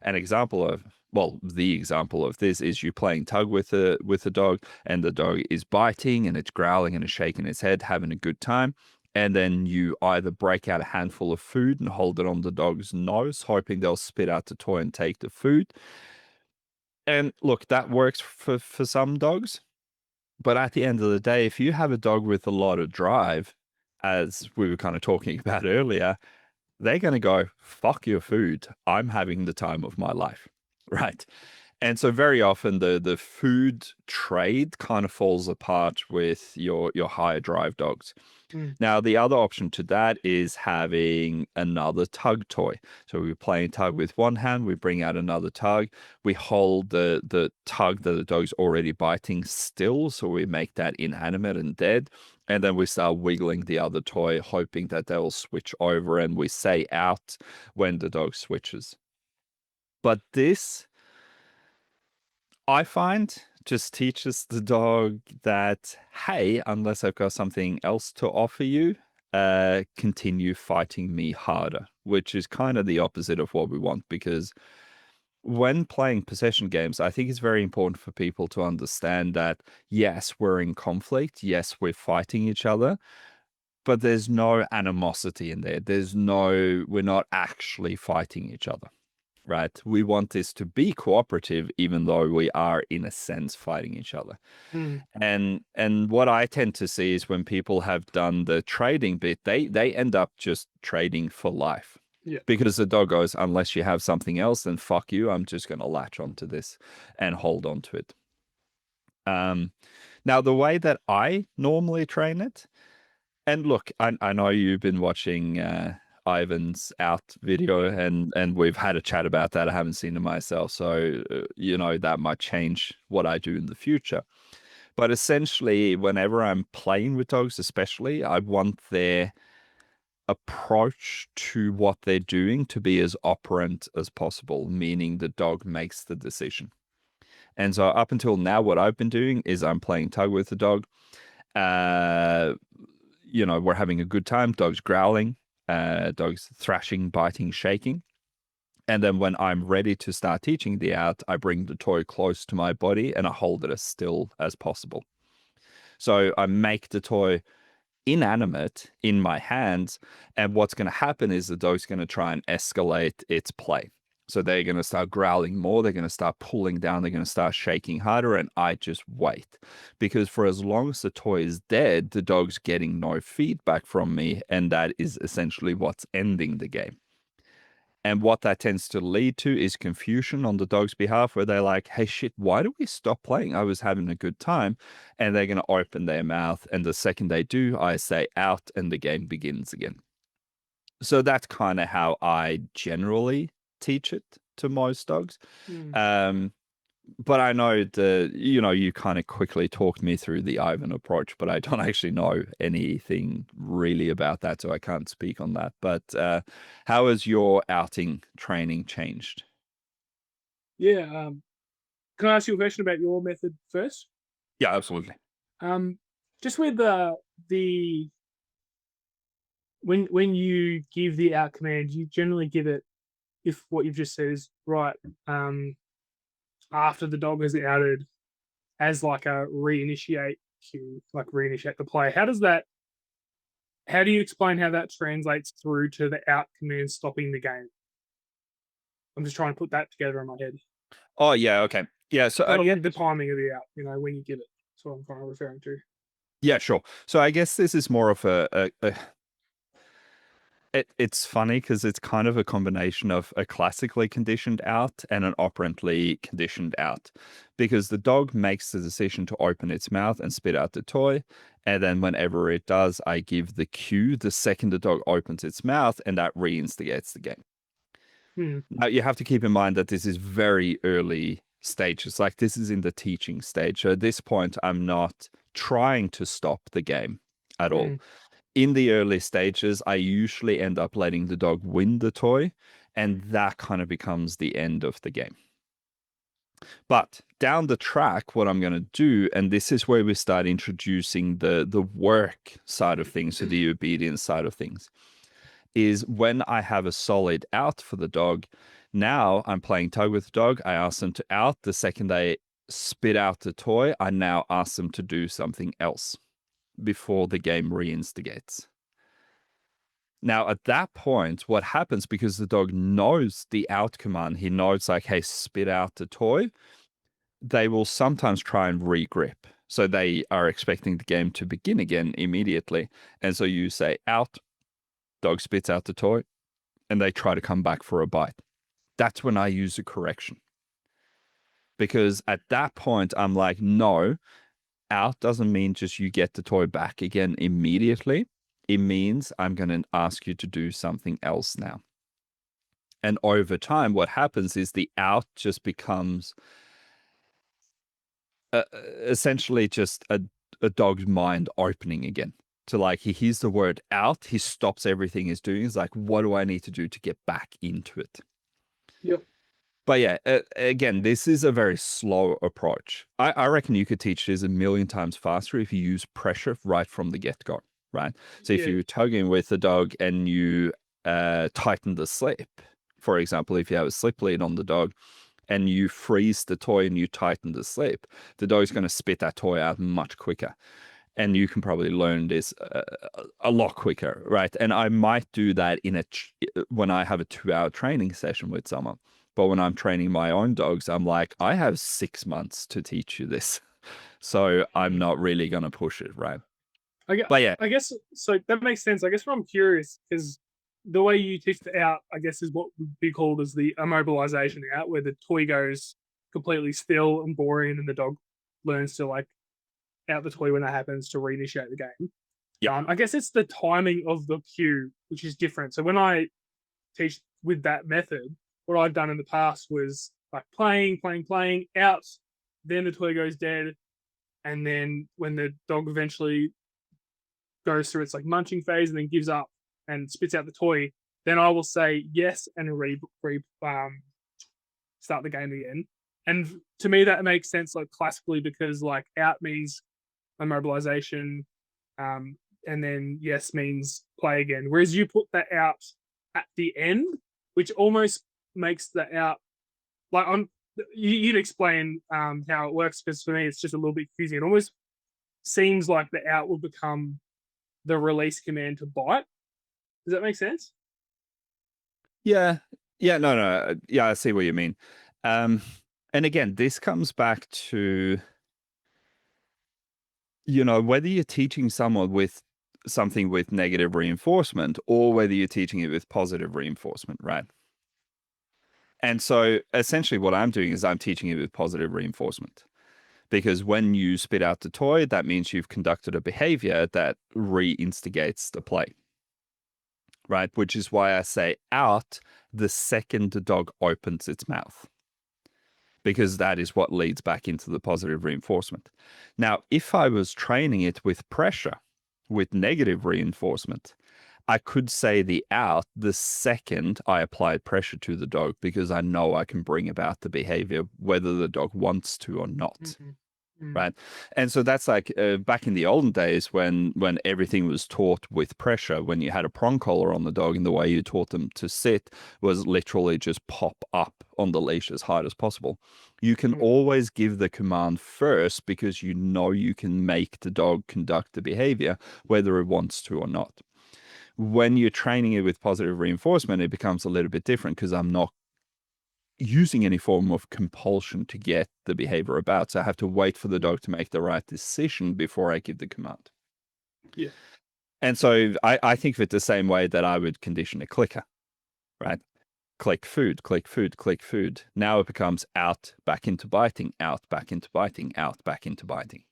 an example of, well, the example of this is you playing tug with a dog, and the dog is biting and it's growling and it's shaking its head, having a good time. And then you either break out a handful of food and hold it on the dog's nose, hoping they'll spit out the toy and take the food. And look, that works for some dogs. But at the end of the day, if you have a dog with a lot of drive, as we were kind of talking about earlier, they're going to go, fuck your food. I'm having the time of my life. Right. And so very often the food trade kind of falls apart with your higher drive dogs. Mm. Now, the other option to that is having another tug toy. So we're playing tug with one hand, we bring out another tug, we hold the tug that the dog's already biting still, so we make that inanimate and dead. And then we start wiggling the other toy, hoping that they'll switch over, and we say out when the dog switches. But this, I find, just teaches the dog that, hey, unless I've got something else to offer you, continue fighting me harder, which is kind of the opposite of what we want. Because when playing possession games, I think it's very important for people to understand that, yes, we're in conflict, yes, we're fighting each other, but there's no animosity in there. We're not actually fighting each other, right? We want this to be cooperative, even though we are, in a sense, fighting each other. Mm. And what I tend to see is when people have done the trading bit, they end up just trading for life. Yeah. Because the dog goes, unless you have something else, then fuck you. I'm just going to latch onto this and hold on to it. Now, the way that I normally train it, and look, I know you've been watching Ivan's out video, and we've had a chat about that. I haven't seen it myself, so that might change what I do in the future. But essentially, whenever I'm playing with dogs, especially, I want their approach to what they're doing to be as operant as possible, meaning the dog makes the decision. And so up until now, what I've been doing is I'm playing tug with the dog. Uh, we're having a good time. Dog's growling, dog's thrashing, biting, shaking. And then when I'm ready to start teaching the out, I bring the toy close to my body and I hold it as still as possible. So I make the toy inanimate in my hands. And what's going to happen is the dog's going to try and escalate its play. So they're going to start growling more. They're going to start pulling down. They're going to start shaking harder. And I just wait. Because for as long as the toy is dead, the dog's getting no feedback from me. And that is essentially what's ending the game. And what that tends to lead to is confusion on the dog's behalf, where they're like, hey, shit, why do we stop playing? I was having a good time. And they're going to open their mouth. And the second they do, I say out and the game begins again. So that's kind of how I generally teach it to most dogs. Mm. But I know you kind of quickly talked me through the Ivan approach, but I don't actually know anything really about that, so I can't speak on that. But how has your outing training changed? Yeah. Can I ask you a question about your method first? Yeah, absolutely. Um, just with the when you give the out command, you generally give it, if what you've just said is right, after the dog is outed, as like a reinitiate cue, like reinitiate the play. How do you explain how that translates through to the out command stopping the game? I'm just trying to put that together in my head. Oh, yeah, okay. Yeah, so Not like the timing of the out, when you give it. That's what I'm kind of referring to. yeah, sure. So I guess this is more of it's funny because it's kind of a combination of a classically conditioned out and an operantly conditioned out, because the dog makes the decision to open its mouth and spit out the toy. And then whenever it does, I give the cue the second the dog opens its mouth, and that reinstigates the game. Hmm. Now, you have to keep in mind that this is very early stages. Like, this is in the teaching stage. So at this point, I'm not trying to stop the game at all. Hmm. in the early stages, I usually end up letting the dog win the toy, and that kind of becomes the end of the game. But down the track, what I'm going to do, and this is where we start introducing the work side of things, so the obedience side of things, is when I have a solid out for the dog. Now I'm playing tug with the dog. I ask them to out. The second they spit out the toy, I now ask them to do something else before the game reinstigates. Now, at that point, what happens, because the dog knows the out command, he knows like, hey, spit out the toy, they will sometimes try and regrip. So they are expecting the game to begin again immediately. And so you say out, dog spits out the toy, and they try to come back for a bite. That's when I use a correction. Because at that point, I'm like, no, out doesn't mean just you get the toy back again immediately. It means I'm going to ask you to do something else now. And over time, what happens is the out just becomes essentially just a dog's mind opening again. So like he hears the word out, he stops everything he's doing. He's like, what do I need to do to get back into it? Yep. But yeah, again, this is a very slow approach. I reckon you could teach this a million times faster if you use pressure right from the get-go, right? So if Yeah. you're tugging with the dog and you tighten the slip, for example, if you have a slip lead on the dog and you freeze the toy and you tighten the slip, the dog's going to spit that toy out much quicker. And you can probably learn this a lot quicker, right? And I might do that when I have a 2-hour training session with someone. But when I'm training my own dogs, I'm like, I have 6 months to teach you this. So I'm not really going to push it, right? But yeah, I guess so. That makes sense. I guess what I'm curious is the way you teach the out, I guess, is what would be called as the immobilization out, where the toy goes completely still and boring, and the dog learns to like out the toy when that happens to reinitiate the game. yeah, I guess it's the timing of the cue which is different. So when I teach with that method, what I've done in the past was like playing, out, then the toy goes dead, and then when the dog eventually goes through its like munching phase and then gives up and spits out the toy, then I will say yes and start the game again. And to me, that makes sense like classically because like out means immobilization, and then yes means play again. Whereas you put that out at the end, which almost makes the out like you'd explain how it works because for me it's just a little bit confusing. It almost seems like the out will become the release command to bite. Does that make sense? yeah, no, yeah, I see what you mean. And again, this comes back to, whether you're teaching someone with something with negative reinforcement or whether you're teaching it with positive reinforcement, right? And so essentially what I'm doing is I'm teaching it with positive reinforcement. Because when you spit out the toy, that means you've conducted a behavior that reinstigates the play, right? Which is why I say out the second the dog opens its mouth, because that is what leads back into the positive reinforcement. Now, if I was training it with pressure, with negative reinforcement, I could say the out the second I applied pressure to the dog because I know I can bring about the behavior whether the dog wants to or not. Mm-hmm. Mm-hmm. Right. And so that's like back in the olden days when everything was taught with pressure, when you had a prong collar on the dog and the way you taught them to sit was literally just pop up on the leash as hard as possible. You can always give the command first because you know you can make the dog conduct the behavior whether it wants to or not. When you're training it with positive reinforcement, it becomes a little bit different because I'm not using any form of compulsion to get the behavior about. So I have to wait for the dog to make the right decision before I give the command. Yeah. And so I think of it the same way that I would condition a clicker, right? Click food, click food, click food. Now it becomes out, back into biting, out, back into biting, out, back into biting.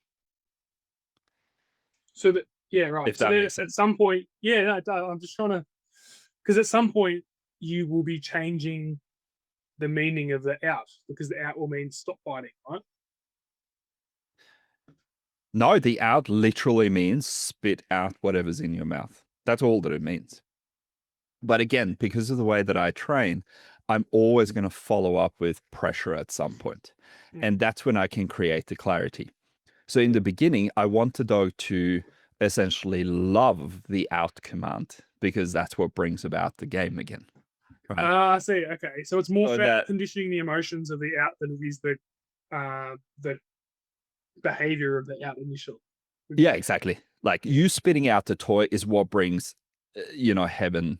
So that yeah, right. If So that then makes at sense. some point, yeah, no, I'm just trying to because at some point you will be changing the meaning of the out because the out will mean stop biting, right? No, the out literally means spit out whatever's in your mouth. That's all that it means. But again, because of the way that I train, I'm always going to follow up with pressure at some point. Mm. And that's when I can create the clarity. So in the beginning, I want the dog to essentially love the out command because that's what brings about the game again. Right. I see. Okay, so it's more So about that, conditioning the emotions of the out than it is the behavior of the out initial. yeah, exactly. Like you spitting out the toy is what brings, heaven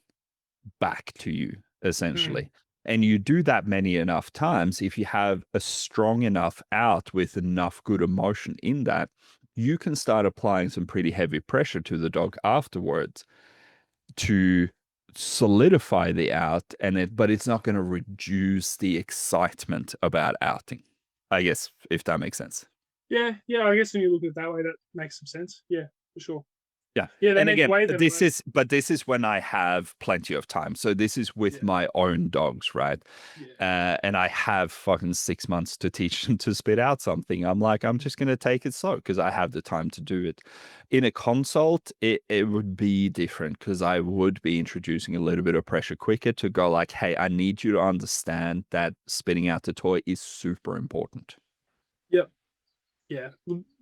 back to you, essentially. Mm. And you do that many enough times, if you have a strong enough out with enough good emotion in that, you can start applying some pretty heavy pressure to the dog afterwards to solidify the out but it's not going to reduce the excitement about outing. I guess if that makes sense. Yeah, yeah. I guess when you look at it that way, that makes some sense. Yeah, for sure. Yeah. Yeah, they And need the again, way that this is when I have plenty of time. So this is with yeah, my own dogs, right? yeah, And I have fucking 6 months to teach them to spit out something. I'm like, I'm just gonna take it slow because I have the time to do it. In a consult, it would be different because I would be introducing a little bit of pressure quicker to go like, hey, I need you to understand that spitting out the toy is super important. yep, yeah.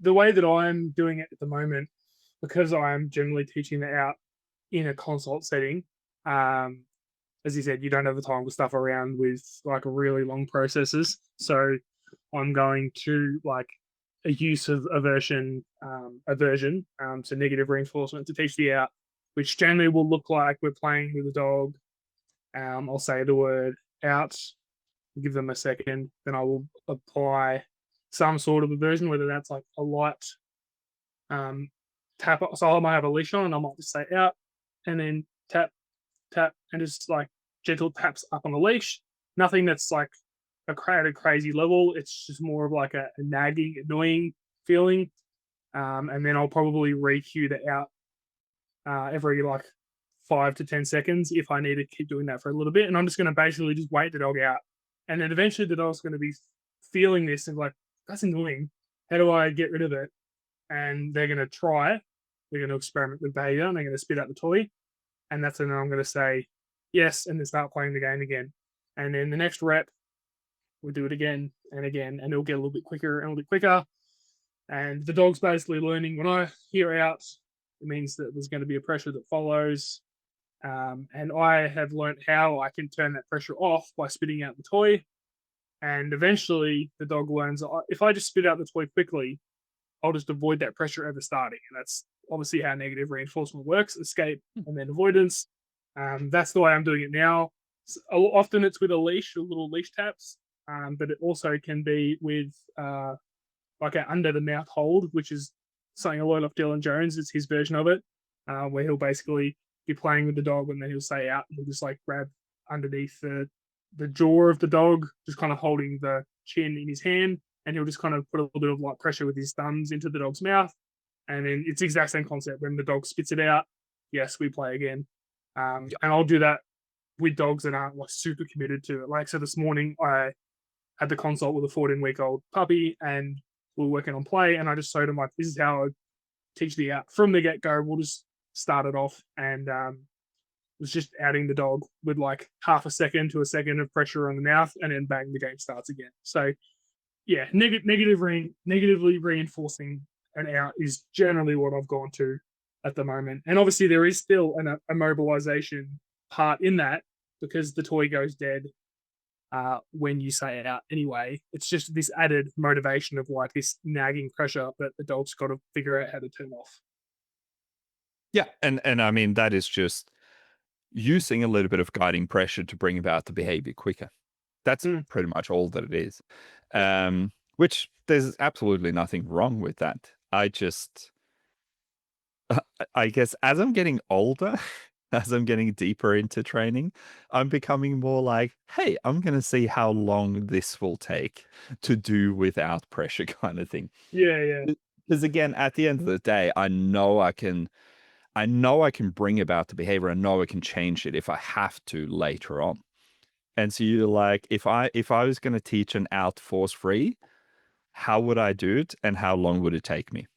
The way that I'm doing it at the moment, because I am generally teaching it out in a consult setting, um, as you said, you don't have the time to stuff around with like really long processes. So I'm going to like a use of aversion, so negative reinforcement to teach the out, which generally will look like we're playing with a dog. I'll say the word out, give them a second, then I will apply some sort of aversion, whether that's like a light um, tap. So I might have a leash on and I might just say out and then tap, tap, and just like gentle taps up on the leash. Nothing that's like at a crazy level. It's just more of like a nagging, annoying feeling. And then I'll probably re-cue the out every like 5 to 10 seconds if I need to keep doing that for a little bit. And I'm just going to basically just wait the dog out. And then eventually the dog's going to be feeling this and like, that's annoying. How do I get rid of it? And they're going to try. They're going to experiment with behavior and they're going to spit out the toy. And that's when I'm going to say yes and then start playing the game again. And then the next rep, we'll do it again and again, and it'll get a little bit quicker and a little bit quicker. And the dog's basically learning when I hear out, it means that there's going to be a pressure that follows. And I have learned how I can turn that pressure off by spitting out the toy. And eventually the dog learns if I just spit out the toy quickly, I'll just avoid that pressure ever starting. And that's obviously how negative reinforcement works: escape and then avoidance. That's the way I'm doing it now. Often it's with a leash or little leash taps, but it also can be with like an under the mouth hold, which is something I learned off Dylan Jones. It's his version of it, where he'll basically be playing with the dog and then he'll say out and he'll just like grab underneath the jaw of the dog, just kind of holding the chin in his hand, and he'll just kind of put a little bit of like pressure with his thumbs into the dog's mouth. And then it's the exact same concept. When the dog spits it out, yes, we play again. And I'll do that with dogs that aren't like super committed to it. Like, so this morning I had the consult with a 14-week-old puppy and we were working on play. And I just showed him, like, this is how I teach the out from the get go. We'll just start it off and was just outing the dog with like half a second to a second of pressure on the mouth, and then bang, the game starts again. So yeah, negatively reinforcing an out is generally what I've gone to at the moment. And obviously there is still an immobilization part in that because the toy goes dead when you say it out anyway. It's just this added motivation of like this nagging pressure that the dog's got to figure out how to turn off. Yeah. And I mean, that is just using a little bit of guiding pressure to bring about the behavior quicker. That's Mm. pretty much all that it is. Yep. Which there's absolutely nothing wrong with that. I guess as I'm getting older, as I'm getting deeper into training, I'm becoming more like, hey, I'm going to see how long this will take to do without pressure kind of thing. Yeah, yeah. Because again, at the end of the day, I know I can bring about the behavior. I know I can change it if I have to later on. And so you're like, if I was going to teach an out force free, how would I do it and how long would it take me?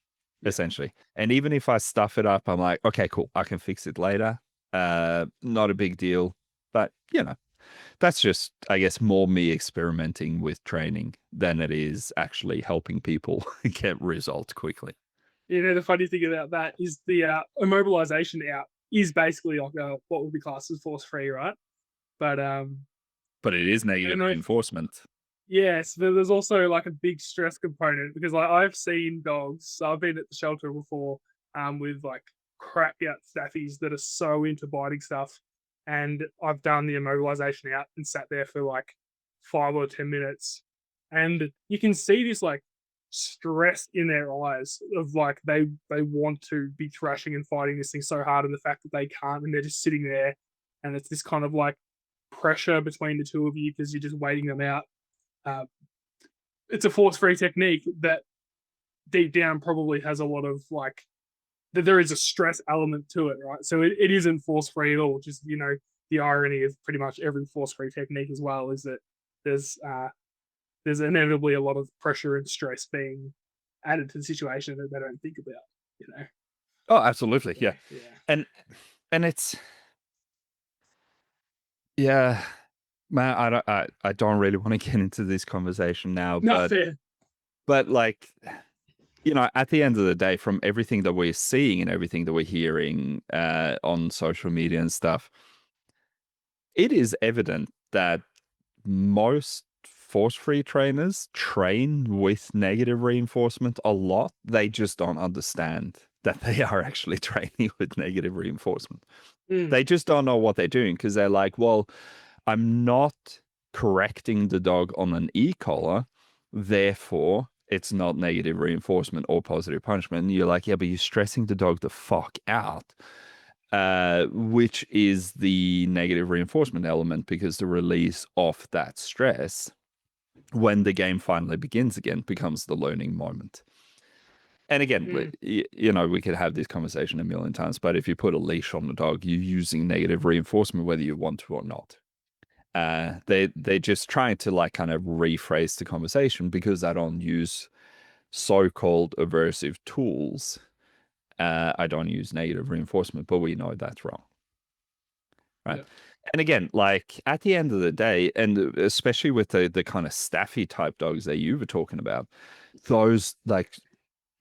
essentially. And even if I stuff it up, I'm like, okay, cool, I can fix it later. Not a big deal. But, that's just, I guess, more me experimenting with training than it is actually helping people get results quickly. The funny thing about that is the immobilization out is basically like what would be classed as force free, right? But But it is negative and reinforcement. yes, but there's also like a big stress component because like I've seen dogs. So I've been at the shelter before, with like crapped out staffies that are so into biting stuff, and I've done the immobilization out and sat there for like 5 or 10 minutes, and you can see this like stress in their eyes of like they want to be thrashing and fighting this thing so hard, and the fact that they can't, and they're just sitting there, and it's this kind of like pressure between the two of you because you're just waiting them out. uh, it's a force free technique that deep down probably has a lot of like that there is a stress element to it, right? So it isn't force free at all. Just the irony of pretty much every force free technique as well is that there's uh there's inevitably a lot of pressure and stress being added to the situation that they don't think about, you know. Oh, absolutely. Yeah. Yeah. And it's, yeah, man, I don't really want to get into this conversation now, Not fair. but like, at the end of the day, from everything that we're seeing and everything that we're hearing on social media and stuff, it is evident that most force-free trainers train with negative reinforcement a lot. They just don't understand that they are actually training with negative reinforcement. Mm. They just don't know what they're doing because they're like, well, I'm not correcting the dog on an e-collar, therefore it's not negative reinforcement or positive punishment. And you're like, yeah, but you're stressing the dog the fuck out, which is the negative reinforcement element, because the release of that stress when the game finally begins again becomes the learning moment. And again, we could have this conversation a million times, but if you put a leash on the dog, you're using negative reinforcement whether you want to or not. They're just trying to like kind of rephrase the conversation because I don't use so-called aversive tools. I don't use negative reinforcement, but we know that's wrong, right? Yeah. And again, like at the end of the day, and especially with the kind of staffy type dogs that you were talking about, those like,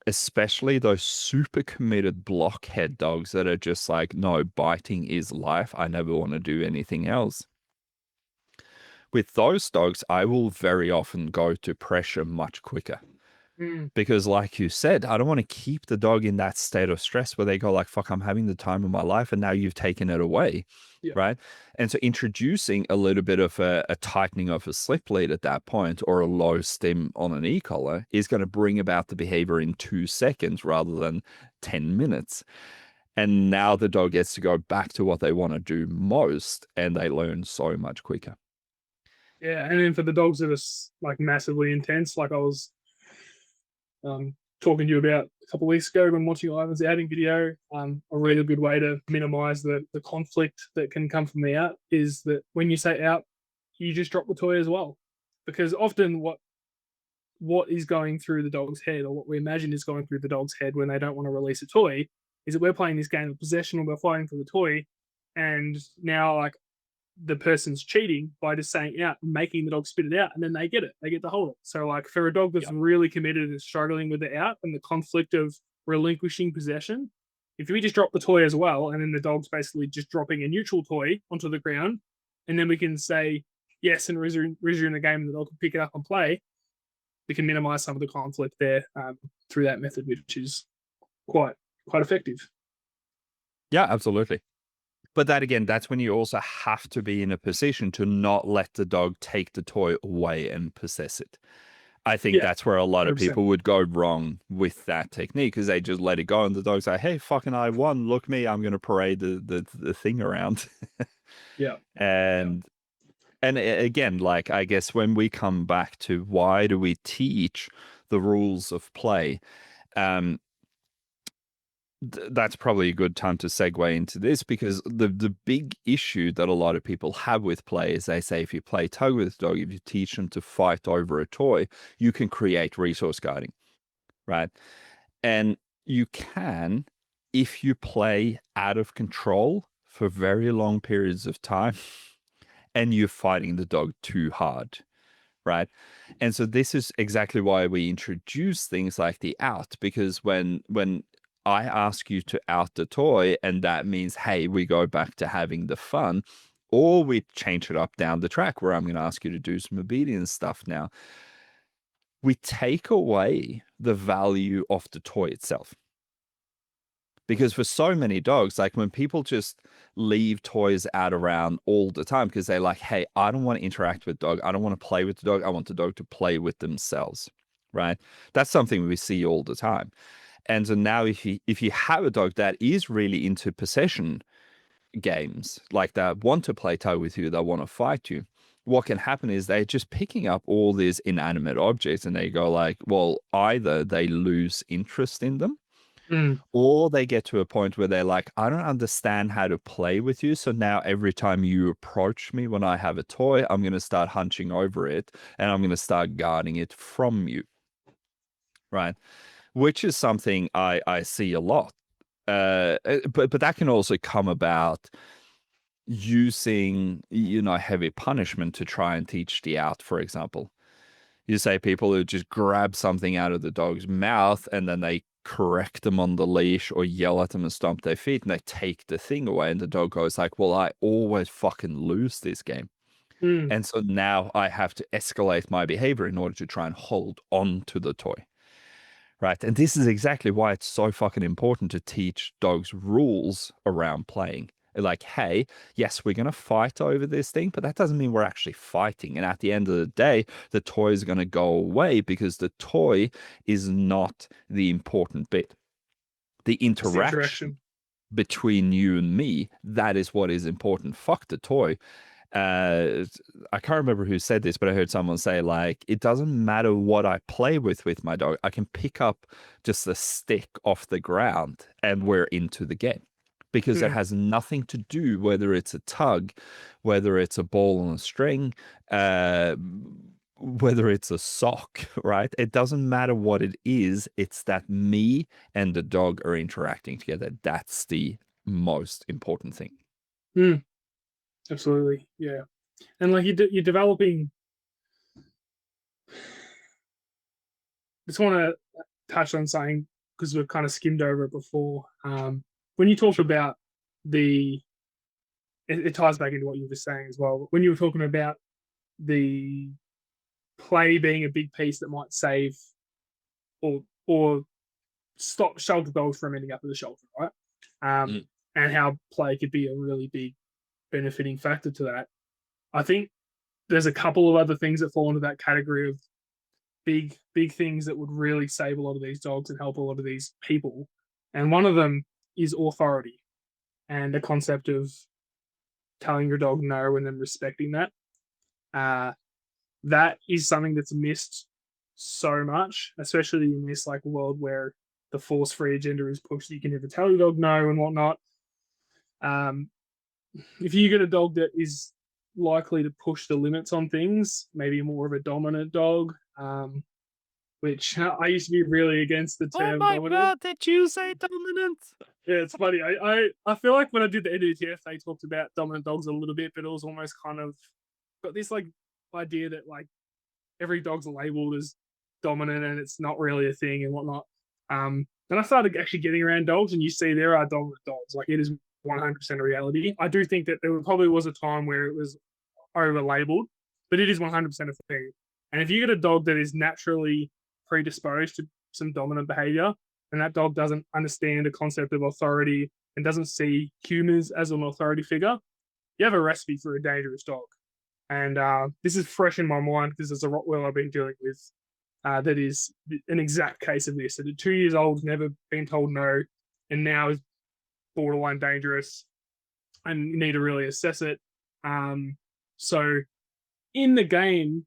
especially those super committed blockhead dogs that are just like, no, biting is life. I never want to do anything else. With those dogs, I will very often go to pressure much quicker. Because like you said, I don't want to keep the dog in that state of stress where they go like, fuck, I'm having the time of my life and now you've taken it away. Yeah. Right. And so introducing a little bit of a tightening of a slip lead at that point, or a low stim on an e-collar, is going to bring about the behavior in 2 seconds rather than 10 minutes. And now the dog gets to go back to what they want to do most, and they learn so much quicker. Yeah, and then for the dogs that are like massively intense, like I was talking to you about a couple of weeks ago when watching Ivan's outing video, a really good way to minimize the conflict that can come from the out is that when you say out, you just drop the toy as well. Because often what is going through the dog's head, or what we imagine is going through the dog's head when they don't want to release a toy, is that we're playing this game of possession, or we're fighting for the toy, and now like the person's cheating by just saying out, making the dog spit it out, and then they get it. They get to hold it. So, like, for a dog that's really committed and struggling with the out and the conflict of relinquishing possession, if we just drop the toy as well, and then the dog's basically just dropping a neutral toy onto the ground, and then we can say yes and resume the game, and the dog can pick it up and play, we can minimize some of the conflict there through that method, which is quite effective. Yeah, absolutely. But that again, that's when you also have to be in a position to not let the dog take the toy away and possess it. I think that's where a lot of 100%. people would go wrong with that technique, because they just let it go and the dog's like, hey, fucking I won. Look me, I'm going to parade the thing around. Yeah. And again, like, I guess when we come back to why do we teach the rules of play, that's probably a good time to segue into this, because the big issue that a lot of people have with play is they say if you play tug with a dog, if you teach them to fight over a toy, you can create resource guarding, right? And you can if you play out of control for very long periods of time and you're fighting the dog too hard, right? And so this is exactly why we introduce things like the out, because when I ask you to out the toy, and that means, hey, we go back to having the fun, or we change it up down the track where I'm going to ask you to do some obedience stuff now, we take away the value of the toy itself. Because for so many dogs, like when people just leave toys out around all the time because they're like, hey, I don't want to interact with dog. I don't want to play with the dog. I want the dog to play with themselves. Right. That's something we see all the time. And so now if you have a dog that is really into possession games, like that want to play tug with you, that want to fight you, what can happen is they're just picking up all these inanimate objects and they go like, well, either they lose interest in them Mm. or they get to a point where they're like, I don't understand how to play with you. So now every time you approach me when I have a toy, I'm going to start hunching over it and I'm going to start guarding it from you. Right. Which is something I see a lot. But that can also come about using, heavy punishment to try and teach the out, for example. You say people who just grab something out of the dog's mouth and then they correct them on the leash or yell at them and stomp their feet and they take the thing away and the dog goes like, well, I always fucking lose this game. Mm. And so now I have to escalate my behavior in order to try and hold on to the toy. Right. And this is exactly why it's so fucking important to teach dogs rules around playing. Like, hey, yes, we're going to fight over this thing, but that doesn't mean we're actually fighting. And at the end of the day, the toy is going to go away because the toy is not the important bit. The It's the interaction interaction. between you and me, that is what is important. Fuck the toy. I can't remember who said this, but I heard someone say, like, it doesn't matter what I play with my dog. I can pick up just a stick off the ground and we're into the game because it Mm. has nothing to do whether it's a tug, whether it's a ball on a string, whether it's a sock, right? It doesn't matter what it is. It's that me and the dog are interacting together. That's the most important thing. Mm. Absolutely. Yeah. And like you're developing. Just want to touch on something because we've kind of skimmed over it before. When you talk about the, it ties back into what you were just saying as well. When you were talking about the play being a big piece that might save or stop shelter dogs from ending up in the shelter, right? Mm. And how play could be a really big benefiting factor to that. I think there's a couple of other things that fall into that category of big things that would really save a lot of these dogs and help a lot of these people. And one of them is authority and the concept of telling your dog no and then respecting that. Uh, that is something that's missed so much, especially in this like world where the force-free agenda is pushed. You can never tell your dog no and whatnot. Um, if you get a dog that is likely to push the limits on things, maybe more of a dominant dog, which I used to be really against the term dominant. Did you say dominant? Yeah, it's funny. I feel like when I did the NDTF, they talked about dominant dogs a little bit, but it was almost kind of got this like idea that like every dog's labeled as dominant and it's not really a thing and whatnot. Then I started actually getting around dogs, and you see there are dominant dogs. Like it is 100% a reality. I do think that there probably was a time where it was over labeled, but it is 100% a thing. And if you get a dog that is naturally predisposed to some dominant behavior, and that dog doesn't understand the concept of authority and doesn't see humans as an authority figure, you have a recipe for a dangerous dog. And this is fresh in my mind because there's a Rottweiler I've been dealing with that is an exact case of this. That at 2 years old, never been told no, and now is borderline dangerous, and you need to really assess it. So in the game,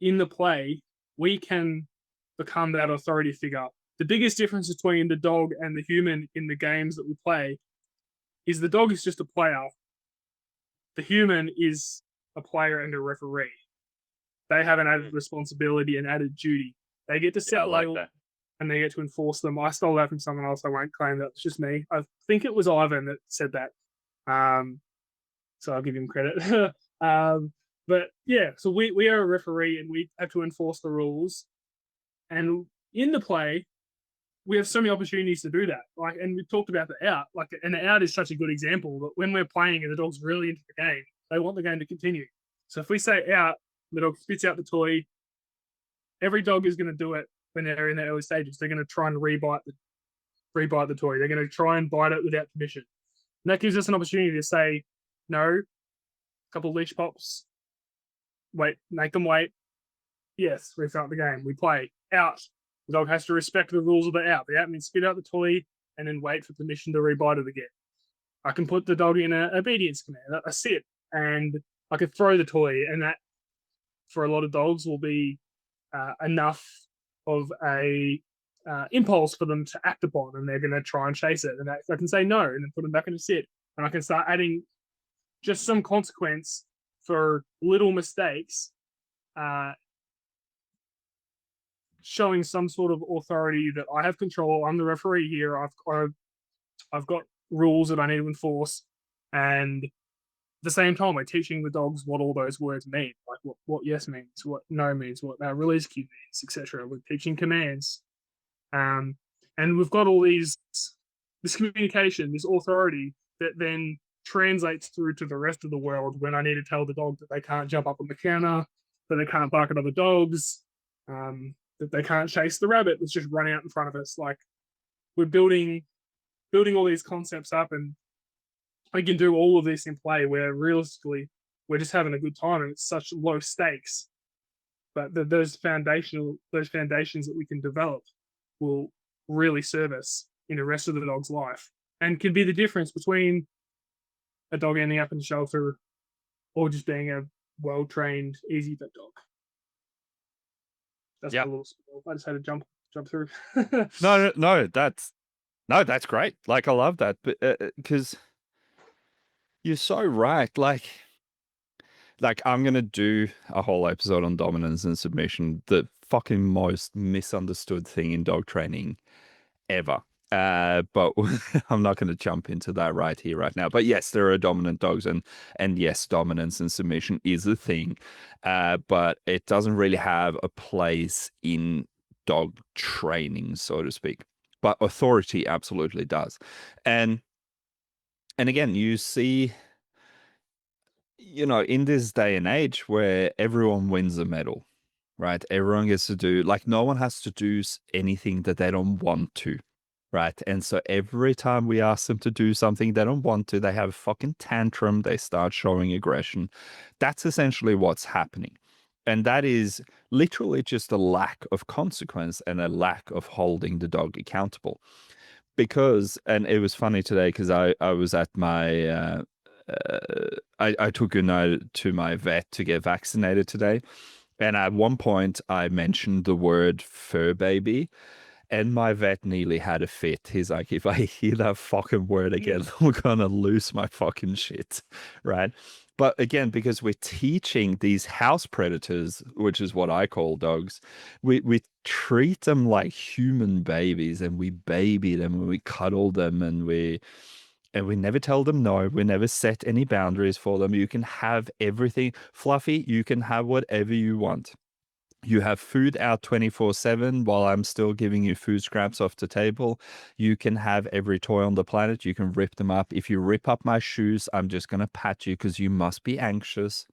in the play, we can become that authority figure. The biggest difference between the dog and the human in the games that we play is the dog is just a player. The human is a player and a referee. They have an added responsibility and added duty. They get to set Yeah, I like labels. that. and they get to enforce them. I stole that from someone else. I won't claim that it's just me. I think it was Ivan that said that. So I'll give him credit. But yeah, so we are a referee and we have to enforce the rules. And in the play, we have so many opportunities to do that. Like, and we talked about the out. Like, and the out is such a good example. But when we're playing and the dog's really into the game, they want the game to continue. So if we say out, the dog spits out the toy. Every dog is going to do it when they're in the early stages. They're going to try and rebite the toy. They're going to try and bite it without permission. And that gives us an opportunity to say, no, a couple of leash pops, wait, make them wait. Yes, restart the game. We play out. The dog has to respect the rules of the out. The out means spit out the toy and then wait for permission to rebite it again. I can put the dog in an obedience command, a sit, and I could throw the toy, and that for a lot of dogs will be enough of a impulse for them to act upon, and they're going to try and chase it. And I can say no, and then put them back in a sit, and I can start adding just some consequence for little mistakes, showing some sort of authority that I have control. I'm the referee here. I've got rules that I need to enforce, and at the same time, we're teaching the dogs what all those words mean, like what yes means, what no means, what release cue means, etc. We're teaching commands, and we've got all this communication, this authority that then translates through to the rest of the world when I need to tell the dog that they can't jump up on the counter, that they can't bark at other dogs, that they can't chase the rabbit that's just run out in front of us. Like, we're building all these concepts up, and we can do all of this in play where realistically we're just having a good time and it's such low stakes. But those foundations that we can develop will really serve us in the rest of the dog's life and can be the difference between a dog ending up in the shelter or just being a well-trained, easy vet dog. That's a little spoil. I just had to jump through. No, that's great. Like, I love that, but because you're so right. Like I'm gonna do a whole episode on dominance and submission, the fucking most misunderstood thing in dog training ever. But I'm not going to jump into that right here, right now. But yes, there are dominant dogs, and yes, dominance and submission is a thing. But it doesn't really have a place in dog training, so to speak. But authority absolutely does. And again, you see, in this day and age where everyone wins a medal, right? Everyone gets to do, like, no one has to do anything that they don't want to, right? And so every time we ask them to do something they don't want to, they have a fucking tantrum, they start showing aggression. That's essentially what's happening. And that is literally just a lack of consequence and a lack of holding the dog accountable. Because, and it was funny today because I was at my, I took Gunnar to my vet to get vaccinated today. And at one point, I mentioned the word fur baby, and my vet nearly had a fit. He's like, if I hear that fucking word again, I'm gonna lose my fucking shit, right? But again, because we're teaching these house predators, which is what I call dogs, we treat them like human babies, and we baby them, and we cuddle them, and we never tell them no. We never set any boundaries for them. You can have everything. Fluffy, you can have whatever you want. You have food out 24/7 while I'm still giving you food scraps off the table. You can have every toy on the planet. You can rip them up. If you rip up my shoes, I'm just going to pat you because you must be anxious.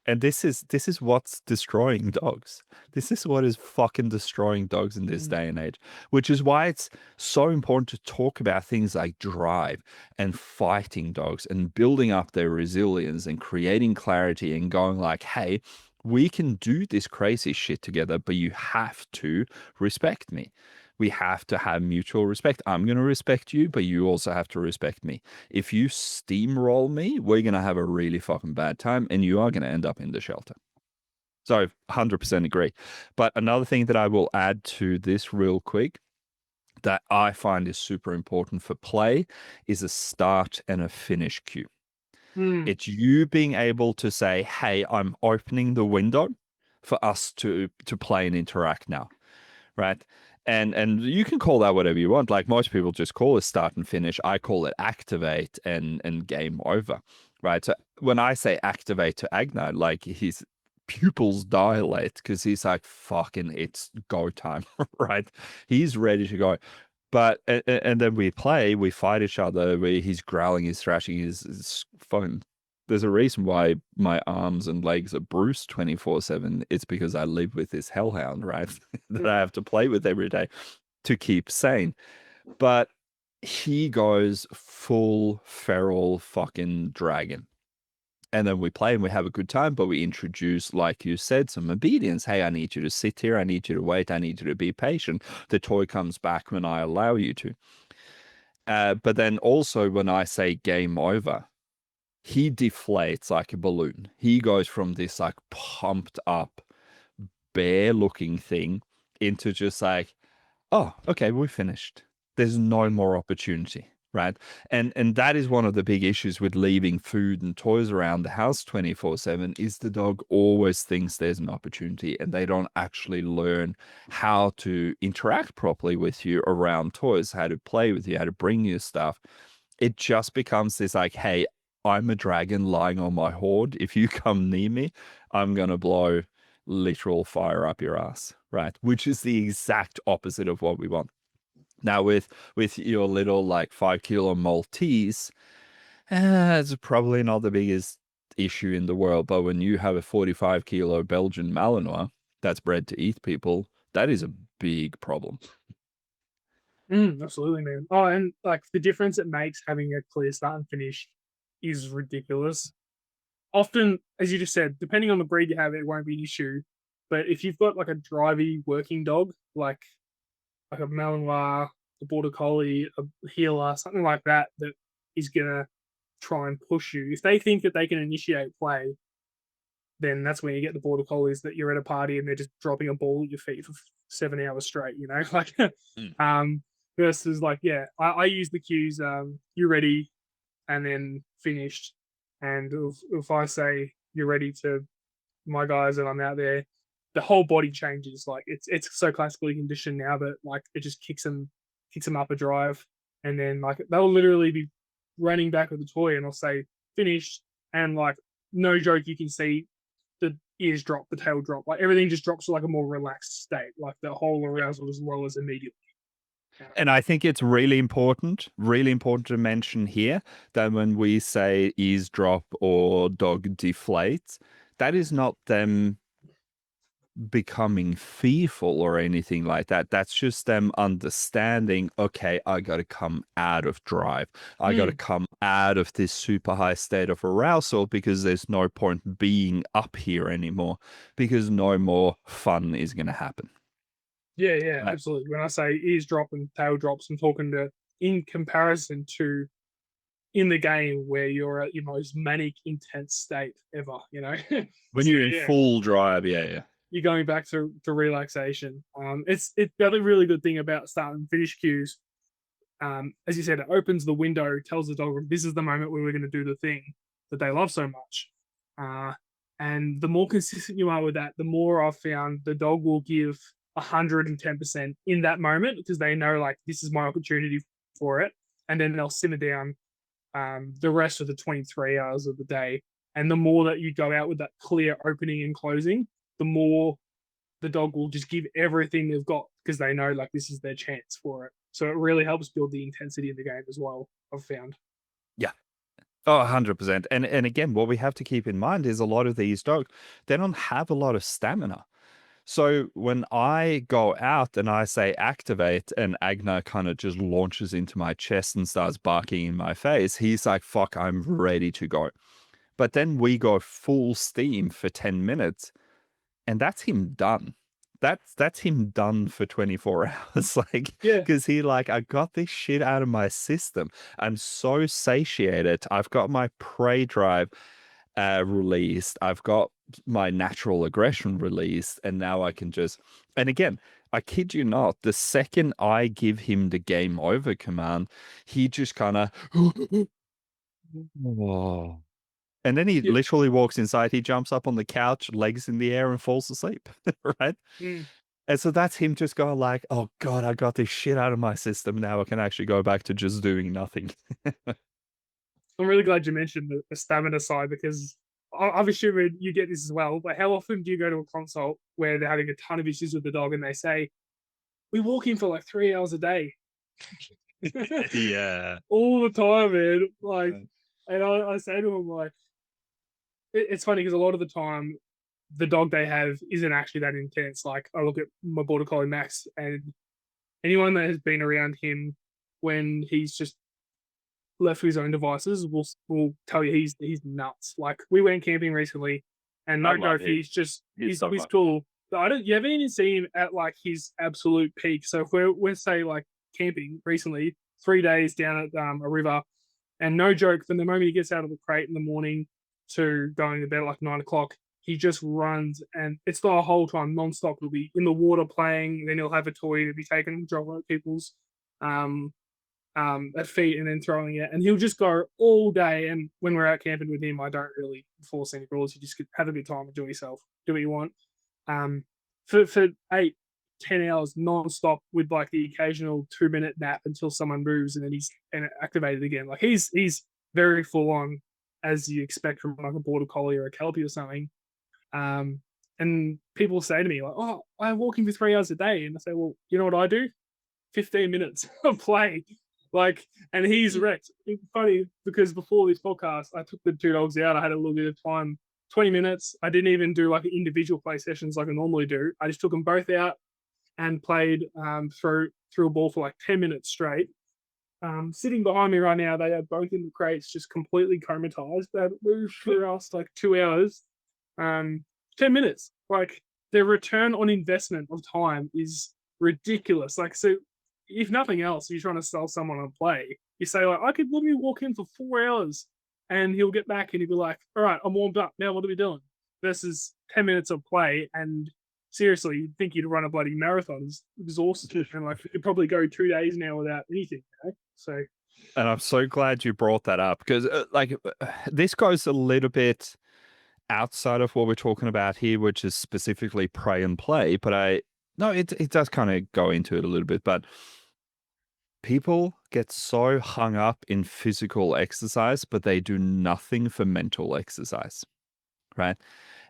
And this is what's destroying dogs. This is what is fucking destroying dogs in this day and age, which is why it's so important to talk about things like drive and fighting dogs and building up their resilience and creating clarity and going like, hey, we can do this crazy shit together, but you have to respect me. We have to have mutual respect. I'm going to respect you, but you also have to respect me. If you steamroll me, we're going to have a really fucking bad time, and you are going to end up in the shelter. So 100% agree. But another thing that I will add to this real quick that I find is super important for play is a start and a finish cue. It's you being able to say, hey, I'm opening the window for us to play and interact now, right? And you can call that whatever you want. Like most people just call it start and finish. I call it activate and game over. Right. So when I say activate to Agna, like his pupils dilate because he's like, fucking it's go time. Right. He's ready to go. But and then we play, we fight each other. He's growling, he's thrashing, he's fun. There's a reason why my arms and legs are bruised 24/7. It's because I live with this hellhound, right? That I have to play with every day to keep sane. But he goes full feral fucking dragon. And then we play and we have a good time, but we introduce, like you said, some obedience. Hey, I need you to sit here. I need you to wait. I need you to be patient. The toy comes back when I allow you to. But then also when I say game over, he deflates like a balloon. He goes from this like pumped up, bear looking thing into just like, oh, okay, we're finished. There's no more opportunity, right? And that is one of the big issues with leaving food and toys around the house 24/7 is the dog always thinks there's an opportunity and they don't actually learn how to interact properly with you around toys, how to play with you, how to bring you stuff. It just becomes this like, hey, I'm a dragon lying on my hoard. If you come near me, I'm gonna blow literal fire up your ass, right? Which is the exact opposite of what we want. Now with your little like 5 kilo Maltese, it's probably not the biggest issue in the world. But when you have a 45 kilo Belgian Malinois that's bred to eat people, that is a big problem. Absolutely, man. Oh, and like the difference it makes having a clear start and finish is ridiculous. Often, as you just said, depending on the breed you have, it won't be an issue. But if you've got like a drivey working dog, like a Malinois, a Border Collie, a Heeler, something like that, that is gonna try and push you. If they think that they can initiate play, then that's when you get the Border Collies that you're at a party and they're just dropping a ball at your feet for 7 hours straight. You know, like Mm. versus like I use the cues. You ready, and then finished. And if I say you're ready to my guys and I'm out there, the whole body changes. Like it's so classically conditioned now that like it just kicks them up a drive, and then like they'll literally be running back with the toy, and I'll say finished, and like no joke, you can see the ears drop, the tail drop, like everything just drops to like a more relaxed state. Like the whole arousal just lowers immediately. And I think it's really important to mention here that when we say eavesdrop or dog deflates, that is not them becoming fearful or anything like that. That's just them understanding, okay, I got to come out of drive. I got to Mm, come out of this super high state of arousal because there's no point being up here anymore because no more fun is going to happen. yeah, Right. absolutely. When I say ears drop and tail drops, I'm talking to in comparison to in the game where you're at your most manic, intense state ever, you know? When So you're in yeah, full drive, yeah, yeah. you're going back to relaxation. It's the other really good thing about start and finish cues. As you said, it opens the window, tells the dog this is the moment where we're going to do the thing that they love so much. Uh, and the more consistent you are with that, the more I've found the dog will give 110% in that moment because they know like this is my opportunity for it, and then they'll simmer down the rest of the 23 hours of the day. And the more that you go out with that clear opening and closing, the more the dog will just give everything they've got because they know like this is their chance for it. So it really helps build the intensity in the game as well, I've found. Yeah. Oh, 100%. And again, what we have to keep in mind is a lot of these dogs, they don't have a lot of stamina. So when I go out and I say activate and Agna kind of just launches into my chest and starts barking in my face, he's like, fuck, I'm ready to go. But then we go full steam for 10 minutes and that's him done. That's him done for 24 hours. Like, Yeah. because he like, I got this shit out of my system. I'm so satiated. I've got my prey drive released. I've got my natural aggression released, and now I can just. And again, I kid you not, the second I give him the game over command, he just kind of. Whoa. And then he Yeah. literally walks inside. He jumps up on the couch, legs in the air, and falls asleep. Right? Mm. And so that's him just going like, oh God, I got this shit out of my system. Now I can actually go back to just doing nothing. I'm really glad you mentioned the stamina side because I'm assuming you get this as well. But how often do you go to a consult where they're having a ton of issues with the dog and they say, we walk in for like 3 hours a day? Yeah. All the time, man. Like, and I say to them, like, it's funny because a lot of the time, the dog they have isn't actually that intense. Like, I look at my border collie Max, and anyone that has been around him when he's just left to his own devices will tell you he's nuts. Like we went camping recently, and I no love joke, him. He's so he's much. cool. But I don't you haven't even seen him at like his absolute peak. So if we're say like camping recently, 3 days down at a river, and no joke, from the moment he gets out of the crate in the morning to going to bed at like 9 o'clock, he just runs and it's the whole time non-stop. He'll be in the water playing, then he'll have a toy to be taken, drop at people's um at feet and then throwing it. And he'll just go all day. And when we're out camping with him, I don't really force any rules. You just have a good time, enjoy yourself, do what you want. Um, for 8, 10 hours non-stop with like the occasional 2 minute nap until someone moves and then he's and activated again. Like he's very full on as you expect from like a border collie or a kelpie or something. Um, and people say to me like, "Oh, I'm walking for 3 hours a day," and I say, "Well, you know what I do? 15 minutes of play." Like, and he's wrecked. It's funny because before this podcast, I took the two dogs out. I had a little bit of time, 20 minutes. I didn't even do like individual play sessions like I normally do. I just took them both out and played through a ball for like 10 minutes straight. Sitting behind me right now, they are both in the crates, just completely comatized. They haven't moved for us like 2 hours. Um, 10 minutes. Like their return on investment of time is ridiculous. Like, so if nothing else, you're trying to sell someone a play, you say, like, I could literally walk in for 4 hours and he'll get back and he'll be like, all right, I'm warmed up. Now what are we doing? Versus 10 minutes of play. And seriously, you'd think you'd run a bloody marathon. It's exhausted. And like, you'd probably go 2 days now without anything. You know? So, And I'm so glad you brought that up because, this goes a little bit outside of what we're talking about here, which is specifically pray and play. But no, it does kind of go into it a little bit. But people get so hung up in physical exercise, but they do nothing for mental exercise, right?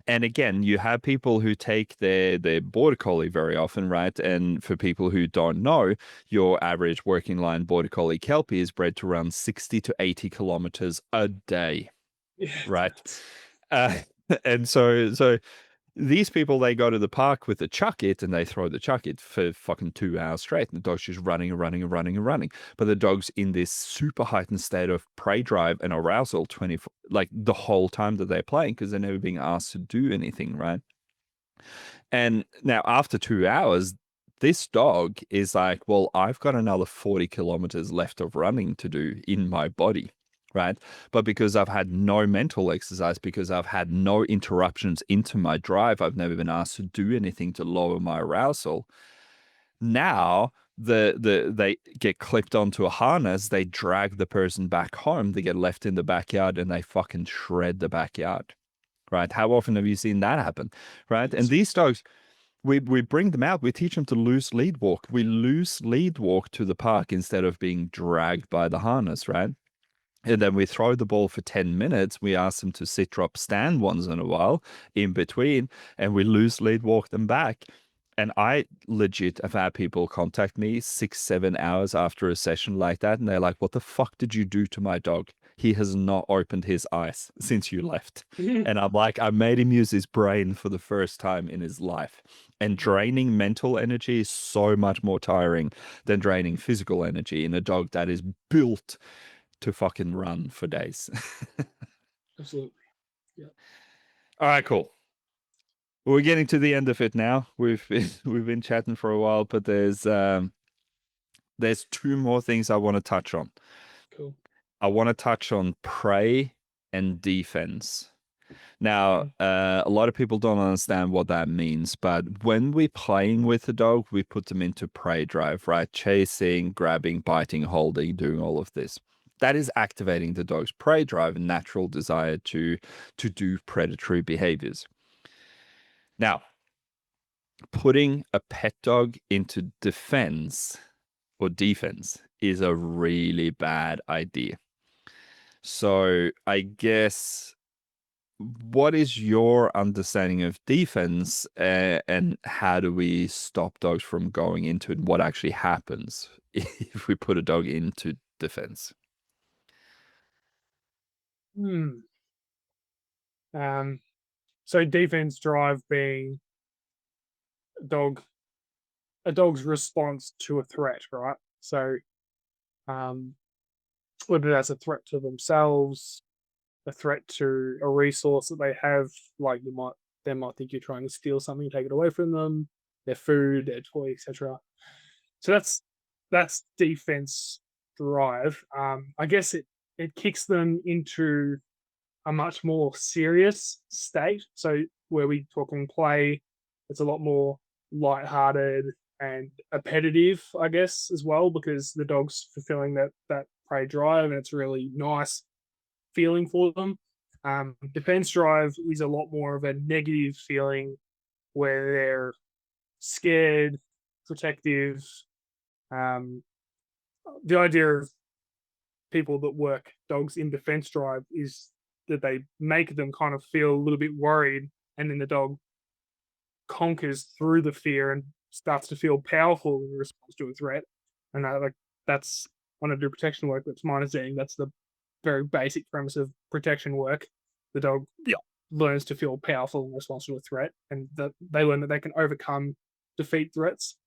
And again, you have people who take their border collie very often, right? And for people who don't know, your average working line border collie kelpie is bred to run 60 to 80 kilometers a day, yeah. right? Uh, and so these people, they go to the park with the chuck it and they throw the chuck it for fucking 2 hours straight. And the dog's just running and running and running and running. But the dog's in this super heightened state of prey drive and arousal 24, like the whole time that they're playing because they're never being asked to do anything, right? And now after 2 hours, this dog is like, well, I've got another 40 kilometers left of running to do in my body, right? But because I've had no mental exercise, because I've had no interruptions into my drive, I've never been asked to do anything to lower my arousal. Now they get clipped onto a harness, they drag the person back home, they get left in the backyard and they fucking shred the backyard. Right? How often have you seen that happen? Right? And these dogs, we bring them out, we teach them to loose lead walk. We loose lead walk to the park instead of being dragged by the harness, right? And then we throw the ball for 10 minutes. We ask them to sit, drop, stand once in a while in between, and we loose lead walk them back. And I legit have had people contact me 6, 7 hours after a session like that. And they're like, what the fuck did you do to my dog? He has not opened his eyes since you left. And I'm like, I made him use his brain for the first time in his life. And draining mental energy is so much more tiring than draining physical energy in a dog that is built to fucking run for days. Absolutely. Yeah. All right, cool. We're getting to the end of it now. We've been chatting for a while, but there's two more things I want to touch on. Cool. I want to touch on prey and defense. Now, a lot of people don't understand what that means, but when we're playing with the dog, we put them into prey drive, right? Chasing, grabbing, biting, holding, doing all of this. That is activating the dog's prey drive and natural desire to do predatory behaviors. Now, putting a pet dog into defense or defense is a really bad idea. So I guess, what is your understanding of defense, and how do we stop dogs from going into it? What actually happens if we put a dog into defense? Hmm. Um, so defense drive being a dog, a dog's response to a threat, right? So um, whether that's a threat to themselves, a threat to a resource that they have, like they might think you're trying to steal something, take it away from them, their food, their toy, etc. So that's defense drive. I guess it kicks them into a much more serious state. So where we talking play, it's a lot more lighthearted and appetitive, I guess, as well, because the dog's fulfilling that prey drive, and it's really nice feeling for them. Defense drive is a lot more of a negative feeling where they're scared, protective. Um, the idea of people that work dogs in defense drive is that they make them kind of feel a little bit worried, and then the dog conquers through the fear and starts to feel powerful in response to a threat. And like that's when I do protection work. That's my understanding. That's the very basic premise of protection work. The dog Yeah. learns to feel powerful in response to a threat, and that they learn that they can overcome, defeat threats.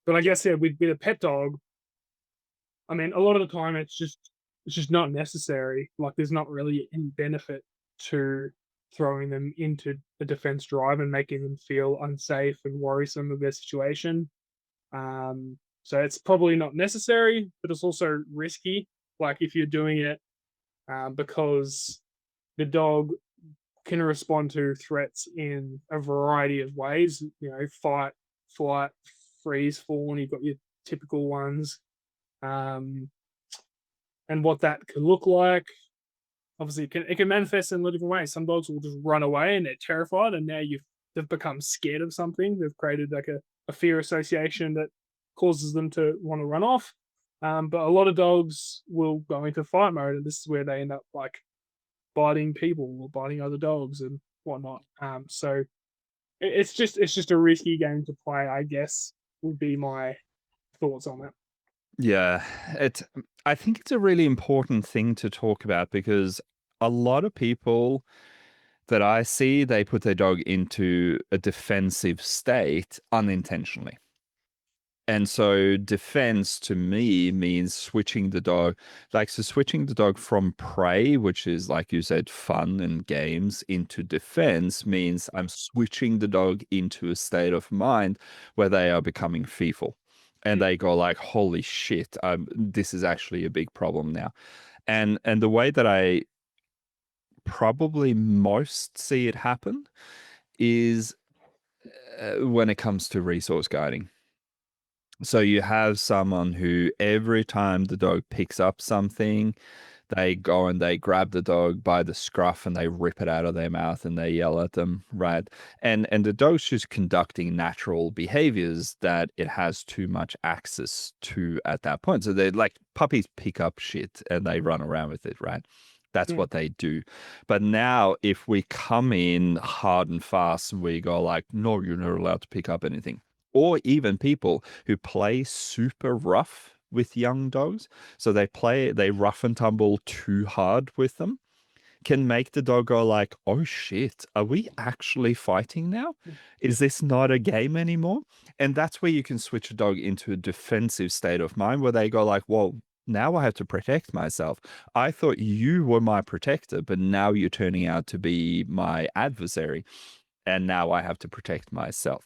But I guess, yeah, with a pet dog, I mean, a lot of the time it's just not necessary. Like, there's not really any benefit to throwing them into a defense drive and making them feel unsafe and worrisome of their situation. So it's probably not necessary, but it's also risky. Like, if you're doing it because the dog can respond to threats in a variety of ways. You know, fight, flight, freeze, fawn. You've got your typical ones, um, and what that could look like. Obviously, it can manifest in a lot of different ways. Some dogs will just run away and they're terrified, and now they've become scared of something. They've created like a fear association that causes them to want to run off. But a lot of dogs will go into fight mode, and this is where they end up like biting people or biting other dogs and whatnot. So it's just a risky game to play, I guess, would be my thoughts on that. Yeah, I think it's a really important thing to talk about, because a lot of people that I see, they put their dog into a defensive state unintentionally. And so defense to me means switching the dog, switching the dog from prey, which is, like you said, fun and games, into defense means I'm switching the dog into a state of mind where they are becoming fearful. And Mm, they go like, holy shit, this is actually a big problem now. And the way that I probably most see it happen is when it comes to resource guiding. So you have someone who, every time the dog picks up something, they go and they grab the dog by the scruff and they rip it out of their mouth and they yell at them, right? And the dog's just conducting natural behaviors that it has too much access to at that point. So they're like, puppies pick up shit and they run around with it, right? That's mm, what they do. But now if we come in hard and fast and we go like, no, you're not allowed to pick up anything, or even people who play super rough with young dogs, so they rough and tumble too hard with them, can make the dog go like, oh shit, are we actually fighting now? mm, Is this not a game anymore? And that's where you can switch a dog into a defensive state of mind, where they go like, well, now I have to protect myself. I thought you were my protector, but now you're turning out to be my adversary, and now I have to protect myself.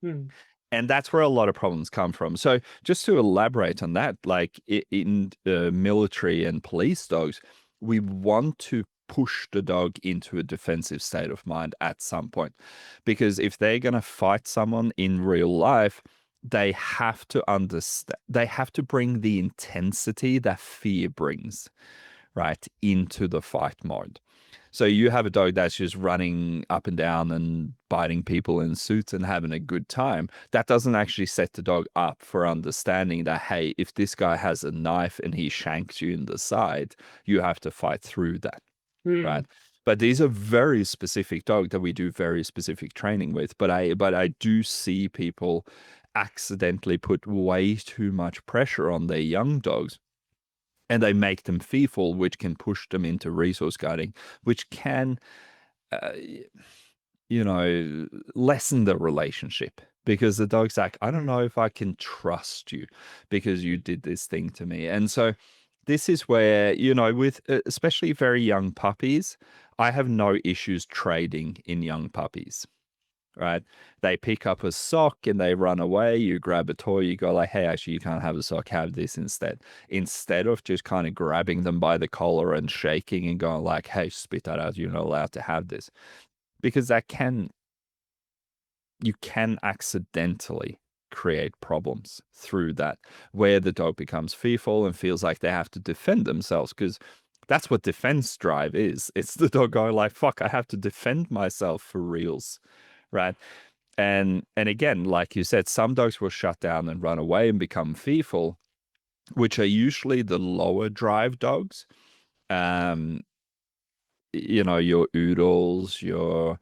mm, And that's where a lot of problems come from. So, just to elaborate on that, like in military and police dogs, we want to push the dog into a defensive state of mind at some point. Because if they're going to fight someone in real life, they have to understand, they have to bring the intensity that fear brings, right, into the fight mode. So you have a dog that's just running up and down and biting people in suits and having a good time. That doesn't actually set the dog up for understanding that, hey, if this guy has a knife and he shanks you in the side, you have to fight through that, right? But these are very specific dogs that we do very specific training with. But I do see people accidentally put way too much pressure on their young dogs, and they make them fearful, which can push them into resource guarding, which can, uh, lessen the relationship, because the dog's like, I don't know if I can trust you because you did this thing to me. And so this is where, with especially very young puppies, I have no issues trading in young puppies. Right? They pick up a sock and they run away. You grab a toy, you go like, hey, actually, you can't have a sock, have this instead. Instead of just kind of grabbing them by the collar and shaking and going like, hey, spit that out, you're not allowed to have this. Because you can accidentally create problems through that, where the dog becomes fearful and feels like they have to defend themselves, because that's what defense drive is. It's the dog going like, fuck, I have to defend myself for reals, right? And again, like you said, some dogs will shut down and run away and become fearful, which are usually the lower drive dogs. Your oodles, your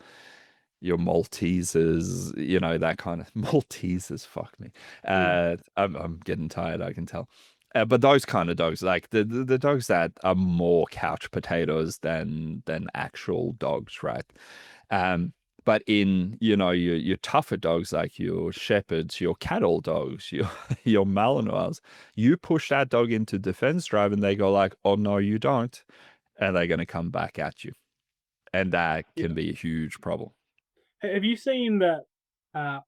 Maltesers, that kind of Maltesers. Fuck me. I'm getting tired, I can tell. But those kind of dogs, like the dogs that are more couch potatoes than actual dogs, right? But in your tougher dogs, like your shepherds, your cattle dogs, your Malinois, you push that dog into defense drive, and they go like, "Oh no, you don't," and they're going to come back at you, and that can be a huge problem. Have you seen that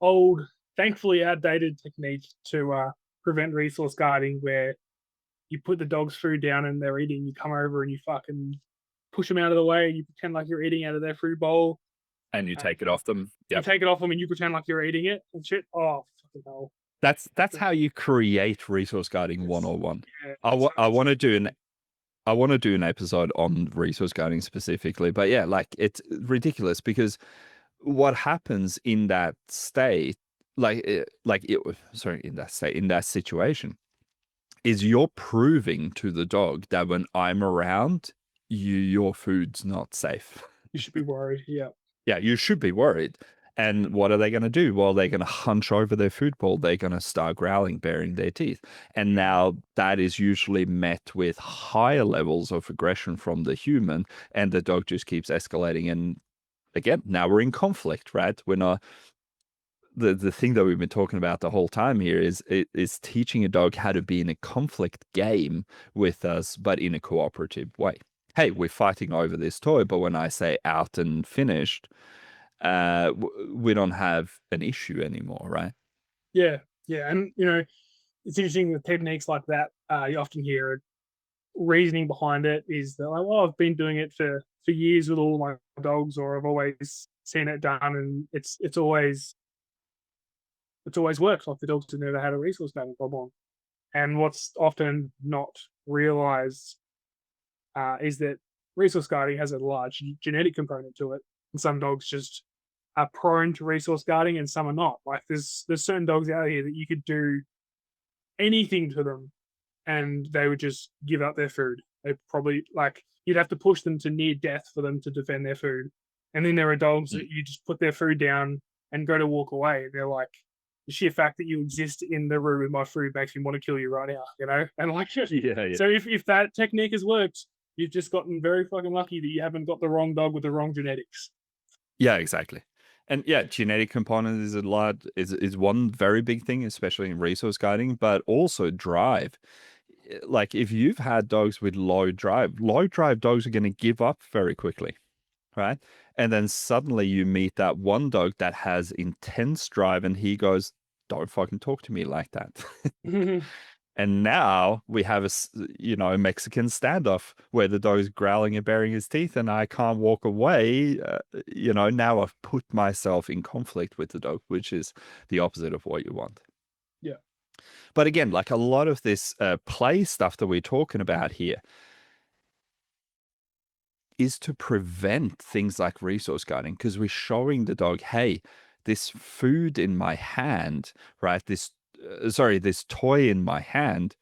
old, thankfully outdated technique to prevent resource guarding, where you put the dog's food down and they're eating, you come over and you fucking push them out of the way and you pretend like you're eating out of their food bowl. And you Uh, take it off them. you Yep. take it off them and you pretend like you're eating it and shit. Oh, fucking hell. That's how you create resource guarding It's, 101. yeah, I, it's wa- I want to do fantastic. an episode on resource guarding specifically, but yeah, like it's ridiculous, because what happens in that state, in that state, in that situation, is you're proving to the dog that when I'm around, your food's not safe. You should be worried. Yeah. Yeah, you should be worried. And what are they going to do? Well, they're going to hunch over their food bowl. They're going to start growling, baring their teeth. And now that is usually met with higher levels of aggression from the human, and the dog just keeps escalating. And again, now we're in conflict, right? We're not. The thing that we've been talking about the whole time here is teaching a dog how to be in a conflict game with us, but in a cooperative way. Hey, we're fighting over this toy, but when I say out and finished, we don't have an issue anymore, right? Yeah. Yeah. And, it's interesting with techniques like that. You often hear reasoning behind it is that, like, well, I've been doing it for years with all my dogs, or I've always seen it done, and it's always worked. Like the dogs have never had a resource guarding problem. And what's often not realized is that resource guarding has a large genetic component to it, and some dogs just are prone to resource guarding, and some are not. Like there's certain dogs out here that you could do anything to them, and they would just give up their food. They probably, like, you'd have to push them to near death for them to defend their food. And then there are dogs Mm. that you just put their food down and go to walk away. They're like, the sheer fact that you exist in the room with my food makes me want to kill you right now. And like, Yeah, yeah. so if that technique has worked, you've just gotten very fucking lucky that you haven't got the wrong dog with the wrong genetics. Yeah, exactly. And yeah, genetic component is a lot is one very big thing, especially in resource guiding, but also drive. Like if you've had dogs with low drive dogs are going to give up very quickly, right? And then suddenly you meet that one dog that has intense drive, and he goes, "Don't fucking talk to me like that." And now we have a Mexican standoff where the dog's growling and baring his teeth, and I can't walk away. Now I've put myself in conflict with the dog, which is the opposite of what you want. Yeah. But again, like a lot of this play stuff that we're talking about here, is to prevent things like resource guarding, because we're showing the dog, hey, this food in my hand, right? This toy in my hand,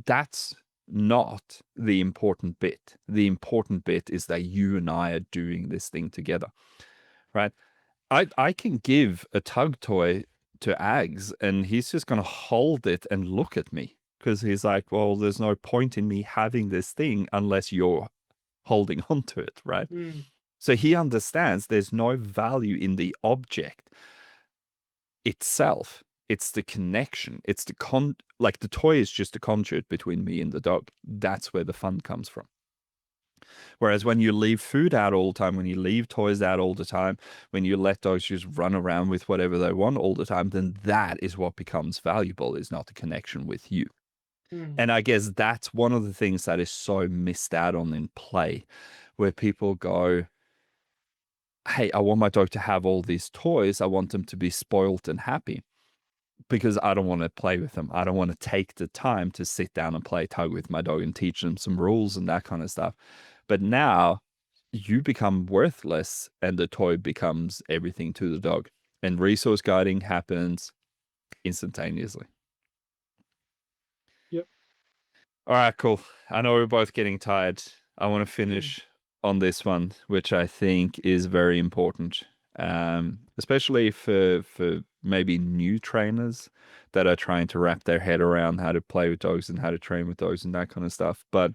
that's not the important bit. The important bit is that you and I are doing this thing together, right? I can give a tug toy to Ags and he's just going to hold it and look at me because he's like, well, there's no point in me having this thing unless you're holding on to it, right? Mm. So he understands there's no value in the object itself. It's the connection. It's like the toy is just a conduit between me and the dog. That's where the fun comes from. Whereas when you leave food out all the time, when you leave toys out all the time, when you let dogs just run around with whatever they want all the time, then that is what becomes valuable, is not the connection with you. Mm. And I guess that's one of the things that is so missed out on in play, where people go, hey, I want my dog to have all these toys. I want them to be spoiled and happy because I don't want to play with them. I don't want to take the time to sit down and play tug with my dog and teach them some rules and that kind of stuff. But now you become worthless and the toy becomes everything to the dog. And resource guarding happens instantaneously. Yep. All right, cool. I know we're both getting tired. I want to Mm. finish on this one, which I think is very important, especially for maybe new trainers that are trying to wrap their head around how to play with dogs and how to train with dogs and that kind of stuff. But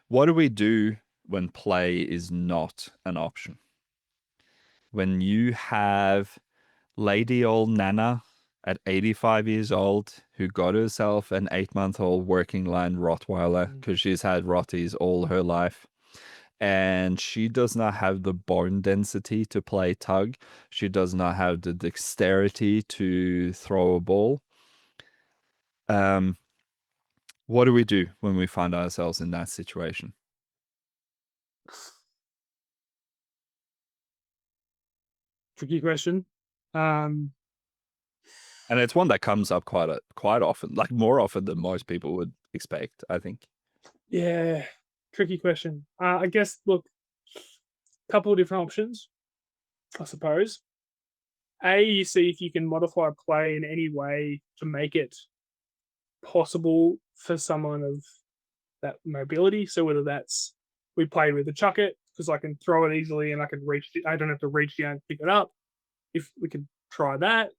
what do we do when play is not an option? When you have lady old Nana at 85 years old who got herself an 8-month-old working line Rottweiler Mm. because she's had Rotties all her life. And she does not have the bone density to play tug. She does not have the dexterity to throw a ball. What do we do when we find ourselves in that situation? Tricky question. Um, And it's one that comes up quite often, like more often than most people would expect, I think. yeah, tricky question. I guess, look, couple of different options, I suppose. You see if you can modify play in any way to make it possible for someone of that mobility. So whether that's we play with the chuck it because I can throw it easily and I can reach. I don't have to reach down and pick it up. If we could try that.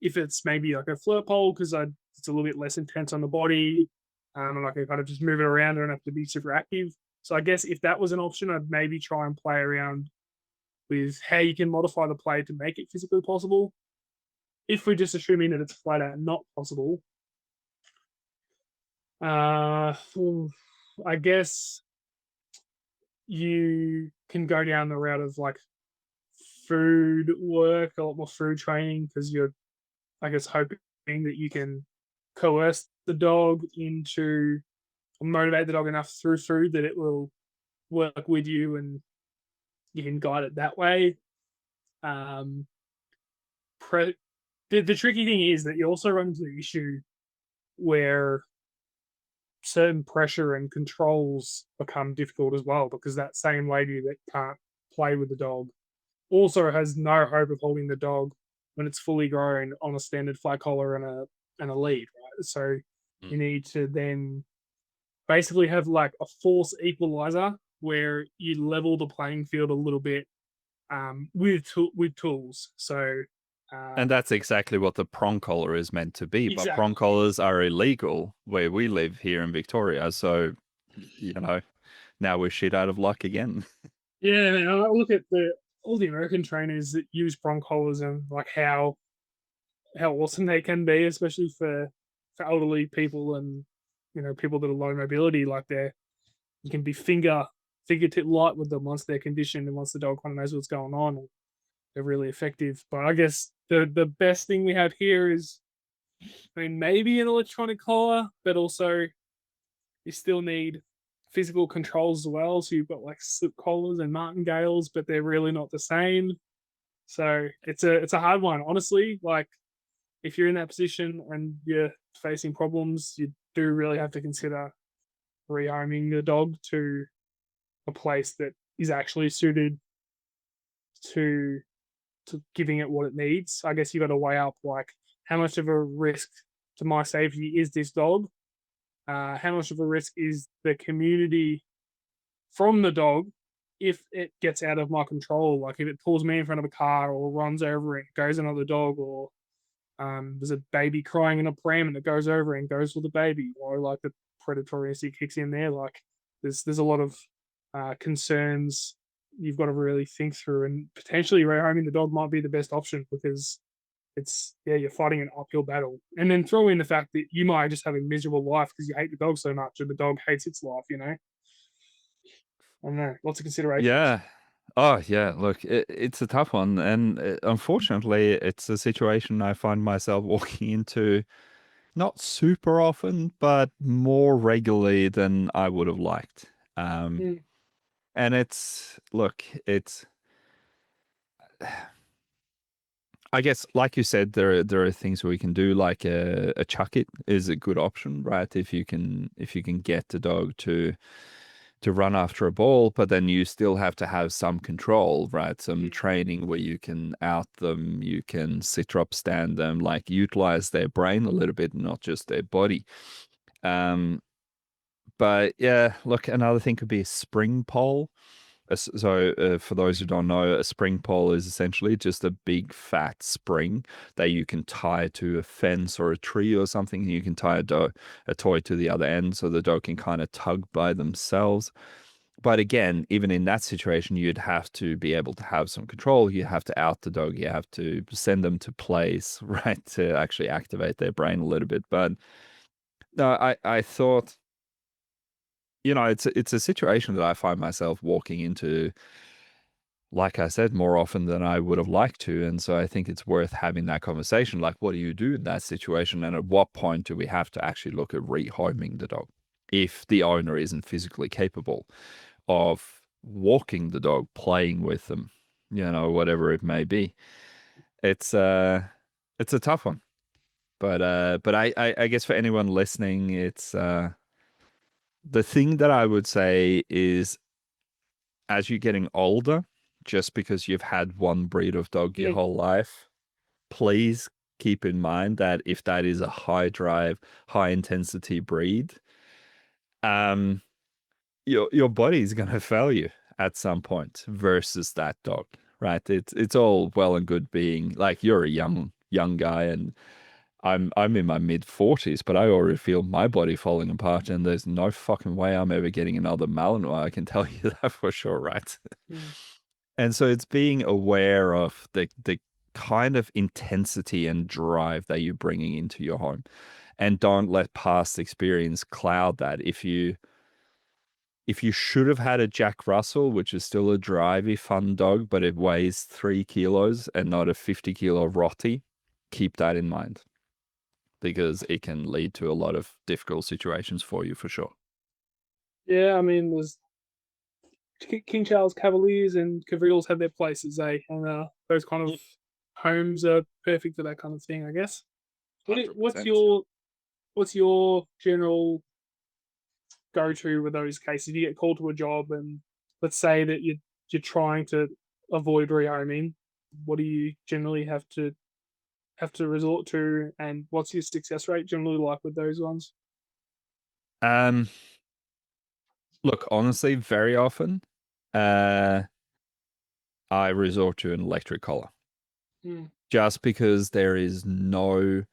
If it's maybe like a flirt pole because it's a little bit less intense on the body, and I can kind of just move it around. I don't have to be super active. So I guess if that was an option, I'd maybe try and play around with how you can modify the play to make it physically possible. If we're just assuming that it's flat out not possible, uh, I guess you can go down the route of like food work, a lot more food training because you're, I guess, hoping that you can coerce the dog into or motivate the dog enough through food that it will work with you and you can guide it that way. Um, pre- the tricky thing is that you also run into the issue where certain pressure and controls become difficult as well because that same lady that can't play with the dog also has no hope of holding the dog when it's fully grown on a standard flat collar and a lead, right? So you Mm. need to then basically have like a force equalizer where you level the playing field a little bit with tools. So And that's exactly what the prong collar is meant to be. But prong exactly. collars are illegal where we live here in Victoria. So, you know, now we're shit out of luck again. Yeah, man. I look at the all the American trainers that use prong collars and like how awesome they can be, especially for elderly people and people that are low mobility. Like you can be fingertip light with them once they're conditioned and once the dog kind of knows what's going on. And they're really effective. But I guess the best thing we have here is, I mean, maybe an electronic collar, but also you still need physical controls as well. So you've got like slip collars and martingales, but they're really not the same. So it's a hard one, honestly. Like if you're in that position and you're facing problems, you do really have to consider rehoming the dog to a place that is actually suited to giving it what it needs. I guess you got to weigh up like how much of a risk to my safety is this dog? How much of a risk is the community from the dog if it gets out of my control? Like if it pulls me in front of a car or runs over it, goes another dog, or there's a baby crying in a pram and it goes over and goes for the baby, or like the predatory instinct kicks in there. Like there's a lot of concerns you've got to really think through, and potentially rehoming the dog might be the best option because you're fighting an uphill battle, and then throw in the fact that you might just have a miserable life because you hate the dog so much, and the dog hates its life. I don't know, lots of considerations. Yeah. Oh, yeah. Look, it's a tough one, and unfortunately, it's a situation I find myself walking into not super often, but more regularly than I would have liked. Um, Mm, and it's look, it's I guess, like you said, there are things we can do, like a chuck it is a good option, right? If you can get the dog to run after a ball, but then you still have to have some control, right? Some mm, training where you can out them, you can sit up, stand them, like utilize their brain a little bit, not just their body. Um, but yeah, look, another thing could be a spring pole. So, for those who don't know, a spring pole is essentially just a big fat spring that you can tie to a fence or a tree or something. And you can tie a toy to the other end so the dog can kind of tug by themselves. But again, even in that situation, you'd have to be able to have some control. You have to out the dog. You have to send them to place, right, to actually activate their brain a little bit. But no, I thought, it's a situation that I find myself walking into, like I said, more often than I would have liked to. And so I think it's worth having that conversation. Like, what do you do in that situation? And at what point do we have to actually look at rehoming the dog if the owner isn't physically capable of walking the dog, playing with them, whatever it may be. It's it's a tough one. But I guess for anyone listening, it's the thing that I would say is as you're getting older, just because you've had one breed of dog your mm, whole life, please keep in mind that if that is a high drive, high intensity breed, um, your body is gonna fail you at some point versus that dog, right? It's all well and good being like you're a young guy and I'm in my mid 40s, but I already feel my body falling apart, and there's no fucking way I'm ever getting another Malinois. I can tell you that for sure, right? mm. And so it's being aware of the kind of intensity and drive that you're bringing into your home, and don't let past experience cloud that. If you should have had a Jack Russell, which is still a drivey, fun dog, but it weighs 3 kilos and not a 50-kilo Rottie, keep that in mind because it can lead to a lot of difficult situations for you for sure. Yeah, I mean, there's King Charles Cavaliers and Cavrills have their places, and those kind of homes are perfect for that kind of thing, I guess. What i- what's 100%. your what's your general go to with those cases? You get called to a job, and let's say that you're trying to avoid rehoming. What do you generally have to resort to, and what's your success rate generally like with those ones? Um, Look, honestly, very often, uh, I resort to an electric collar Mm, just because there is no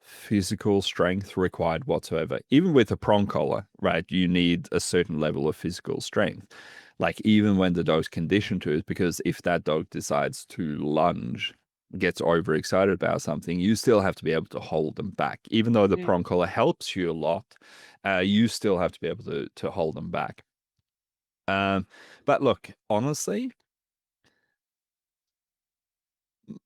physical strength required whatsoever. Even with a prong collar, right, you need a certain level of physical strength. Like even when the dog's conditioned to it, because if that dog decides to lunge, gets overexcited about something, you still have to be able to hold them back. Even though the mm. prong collar helps you a lot, you still have to be able to hold them back. Um, but look, honestly,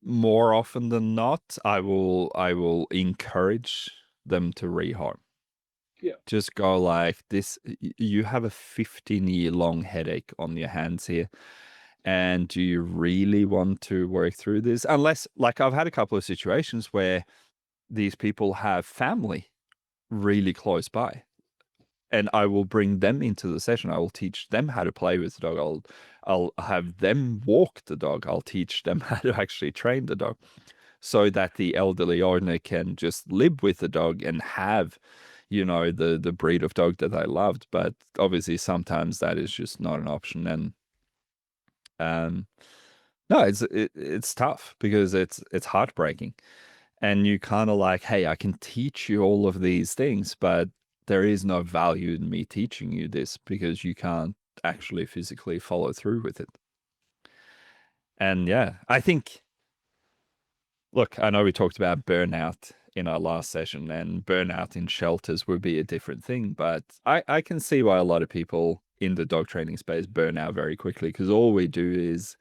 more often than not, I will encourage them to rehome. Yeah. Just go like this. You have a 15-year long headache on your hands here. And do you really want to work through this? Unless, like, I've had a couple of situations where these people have family really close by. and I will bring them into the session. I will teach them how to play with the dog. I'll have them walk the dog. I'll teach them how to actually train the dog, so that the elderly owner can just live with the dog and have, the breed of dog that I loved. But obviously sometimes that is just not an option. And no, it's tough because it's heartbreaking. And you kind of like, hey, I can teach you all of these things, but there is no value in me teaching you this because you can't actually physically follow through with it. And yeah, I think, look, I know we talked about burnout in our last session, and burnout in shelters would be a different thing, but I can see why a lot of people in the dog training space burn out very quickly, because all we do is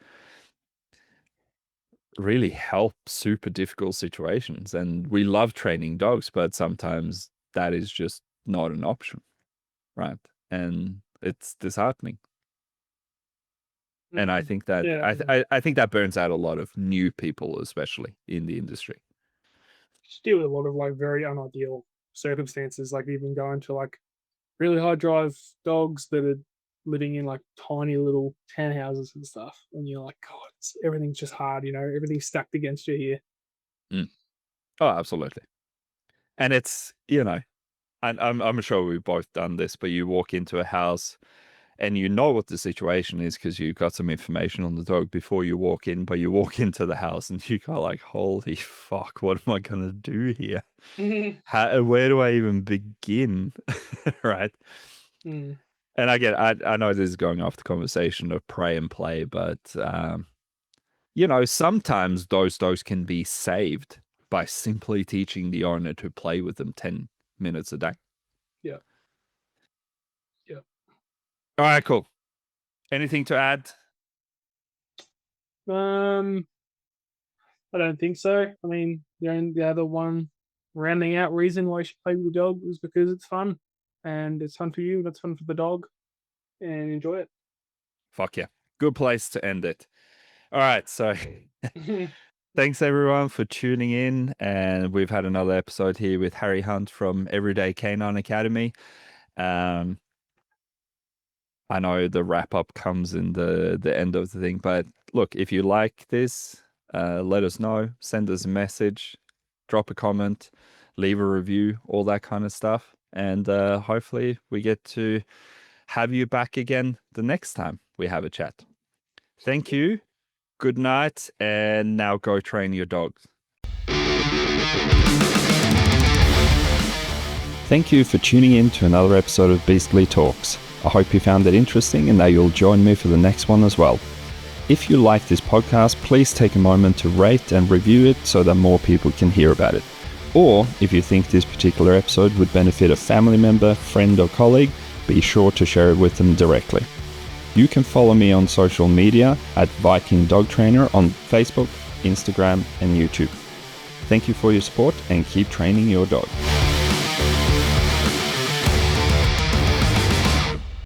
really help super difficult situations. And we love training dogs, but sometimes that is just not an option, right? And it's disheartening. And I think that I think that burns out a lot of new people, especially in the industry. Just deal with a lot of like very unideal circumstances, like even going to like really high drive dogs that are living in like tiny little townhouses and stuff, and you're like, God, everything's just hard, everything's stacked against you here. Oh, absolutely. And it's, and I'm sure we've both done this, but you walk into a house and you know what the situation is because you've got some information on the dog before you walk in, but you walk into the house and you go like, holy fuck, what am I going to do here? Where do I even begin? Right. Mm. And I know this is going off the conversation of pray and play, but, sometimes those dogs can be saved by simply teaching the owner to play with them 10 minutes a day. Yeah. Yeah. All right, cool. Anything to add? I don't think so. I mean, the other one rounding out reason why you should play with the dog is because it's fun, and it's fun for you. That's fun for the dog, and enjoy it. Fuck yeah. Good place to end it. All right. So thanks everyone for tuning in. And we've had another episode here with Harry Hunt from Everyday Canine Academy. I know the wrap up comes in the end of the thing, but look, if you like this, let us know, send us a message, drop a comment, leave a review, all that kind of stuff. And hopefully we get to have you back again the next time we have a chat. Thank you. Good night. And now go train your dogs. Thank you for tuning in to another episode of Beastly Talks. I hope you found it interesting and that you'll join me for the next one as well. If you like this podcast, please take a moment to rate and review it so that more people can hear about it. Or if you think this particular episode would benefit a family member, friend or colleague, be sure to share it with them directly. You can follow me on social media at Viking Dog Trainer on Facebook, Instagram and YouTube. Thank you for your support and keep training your dog.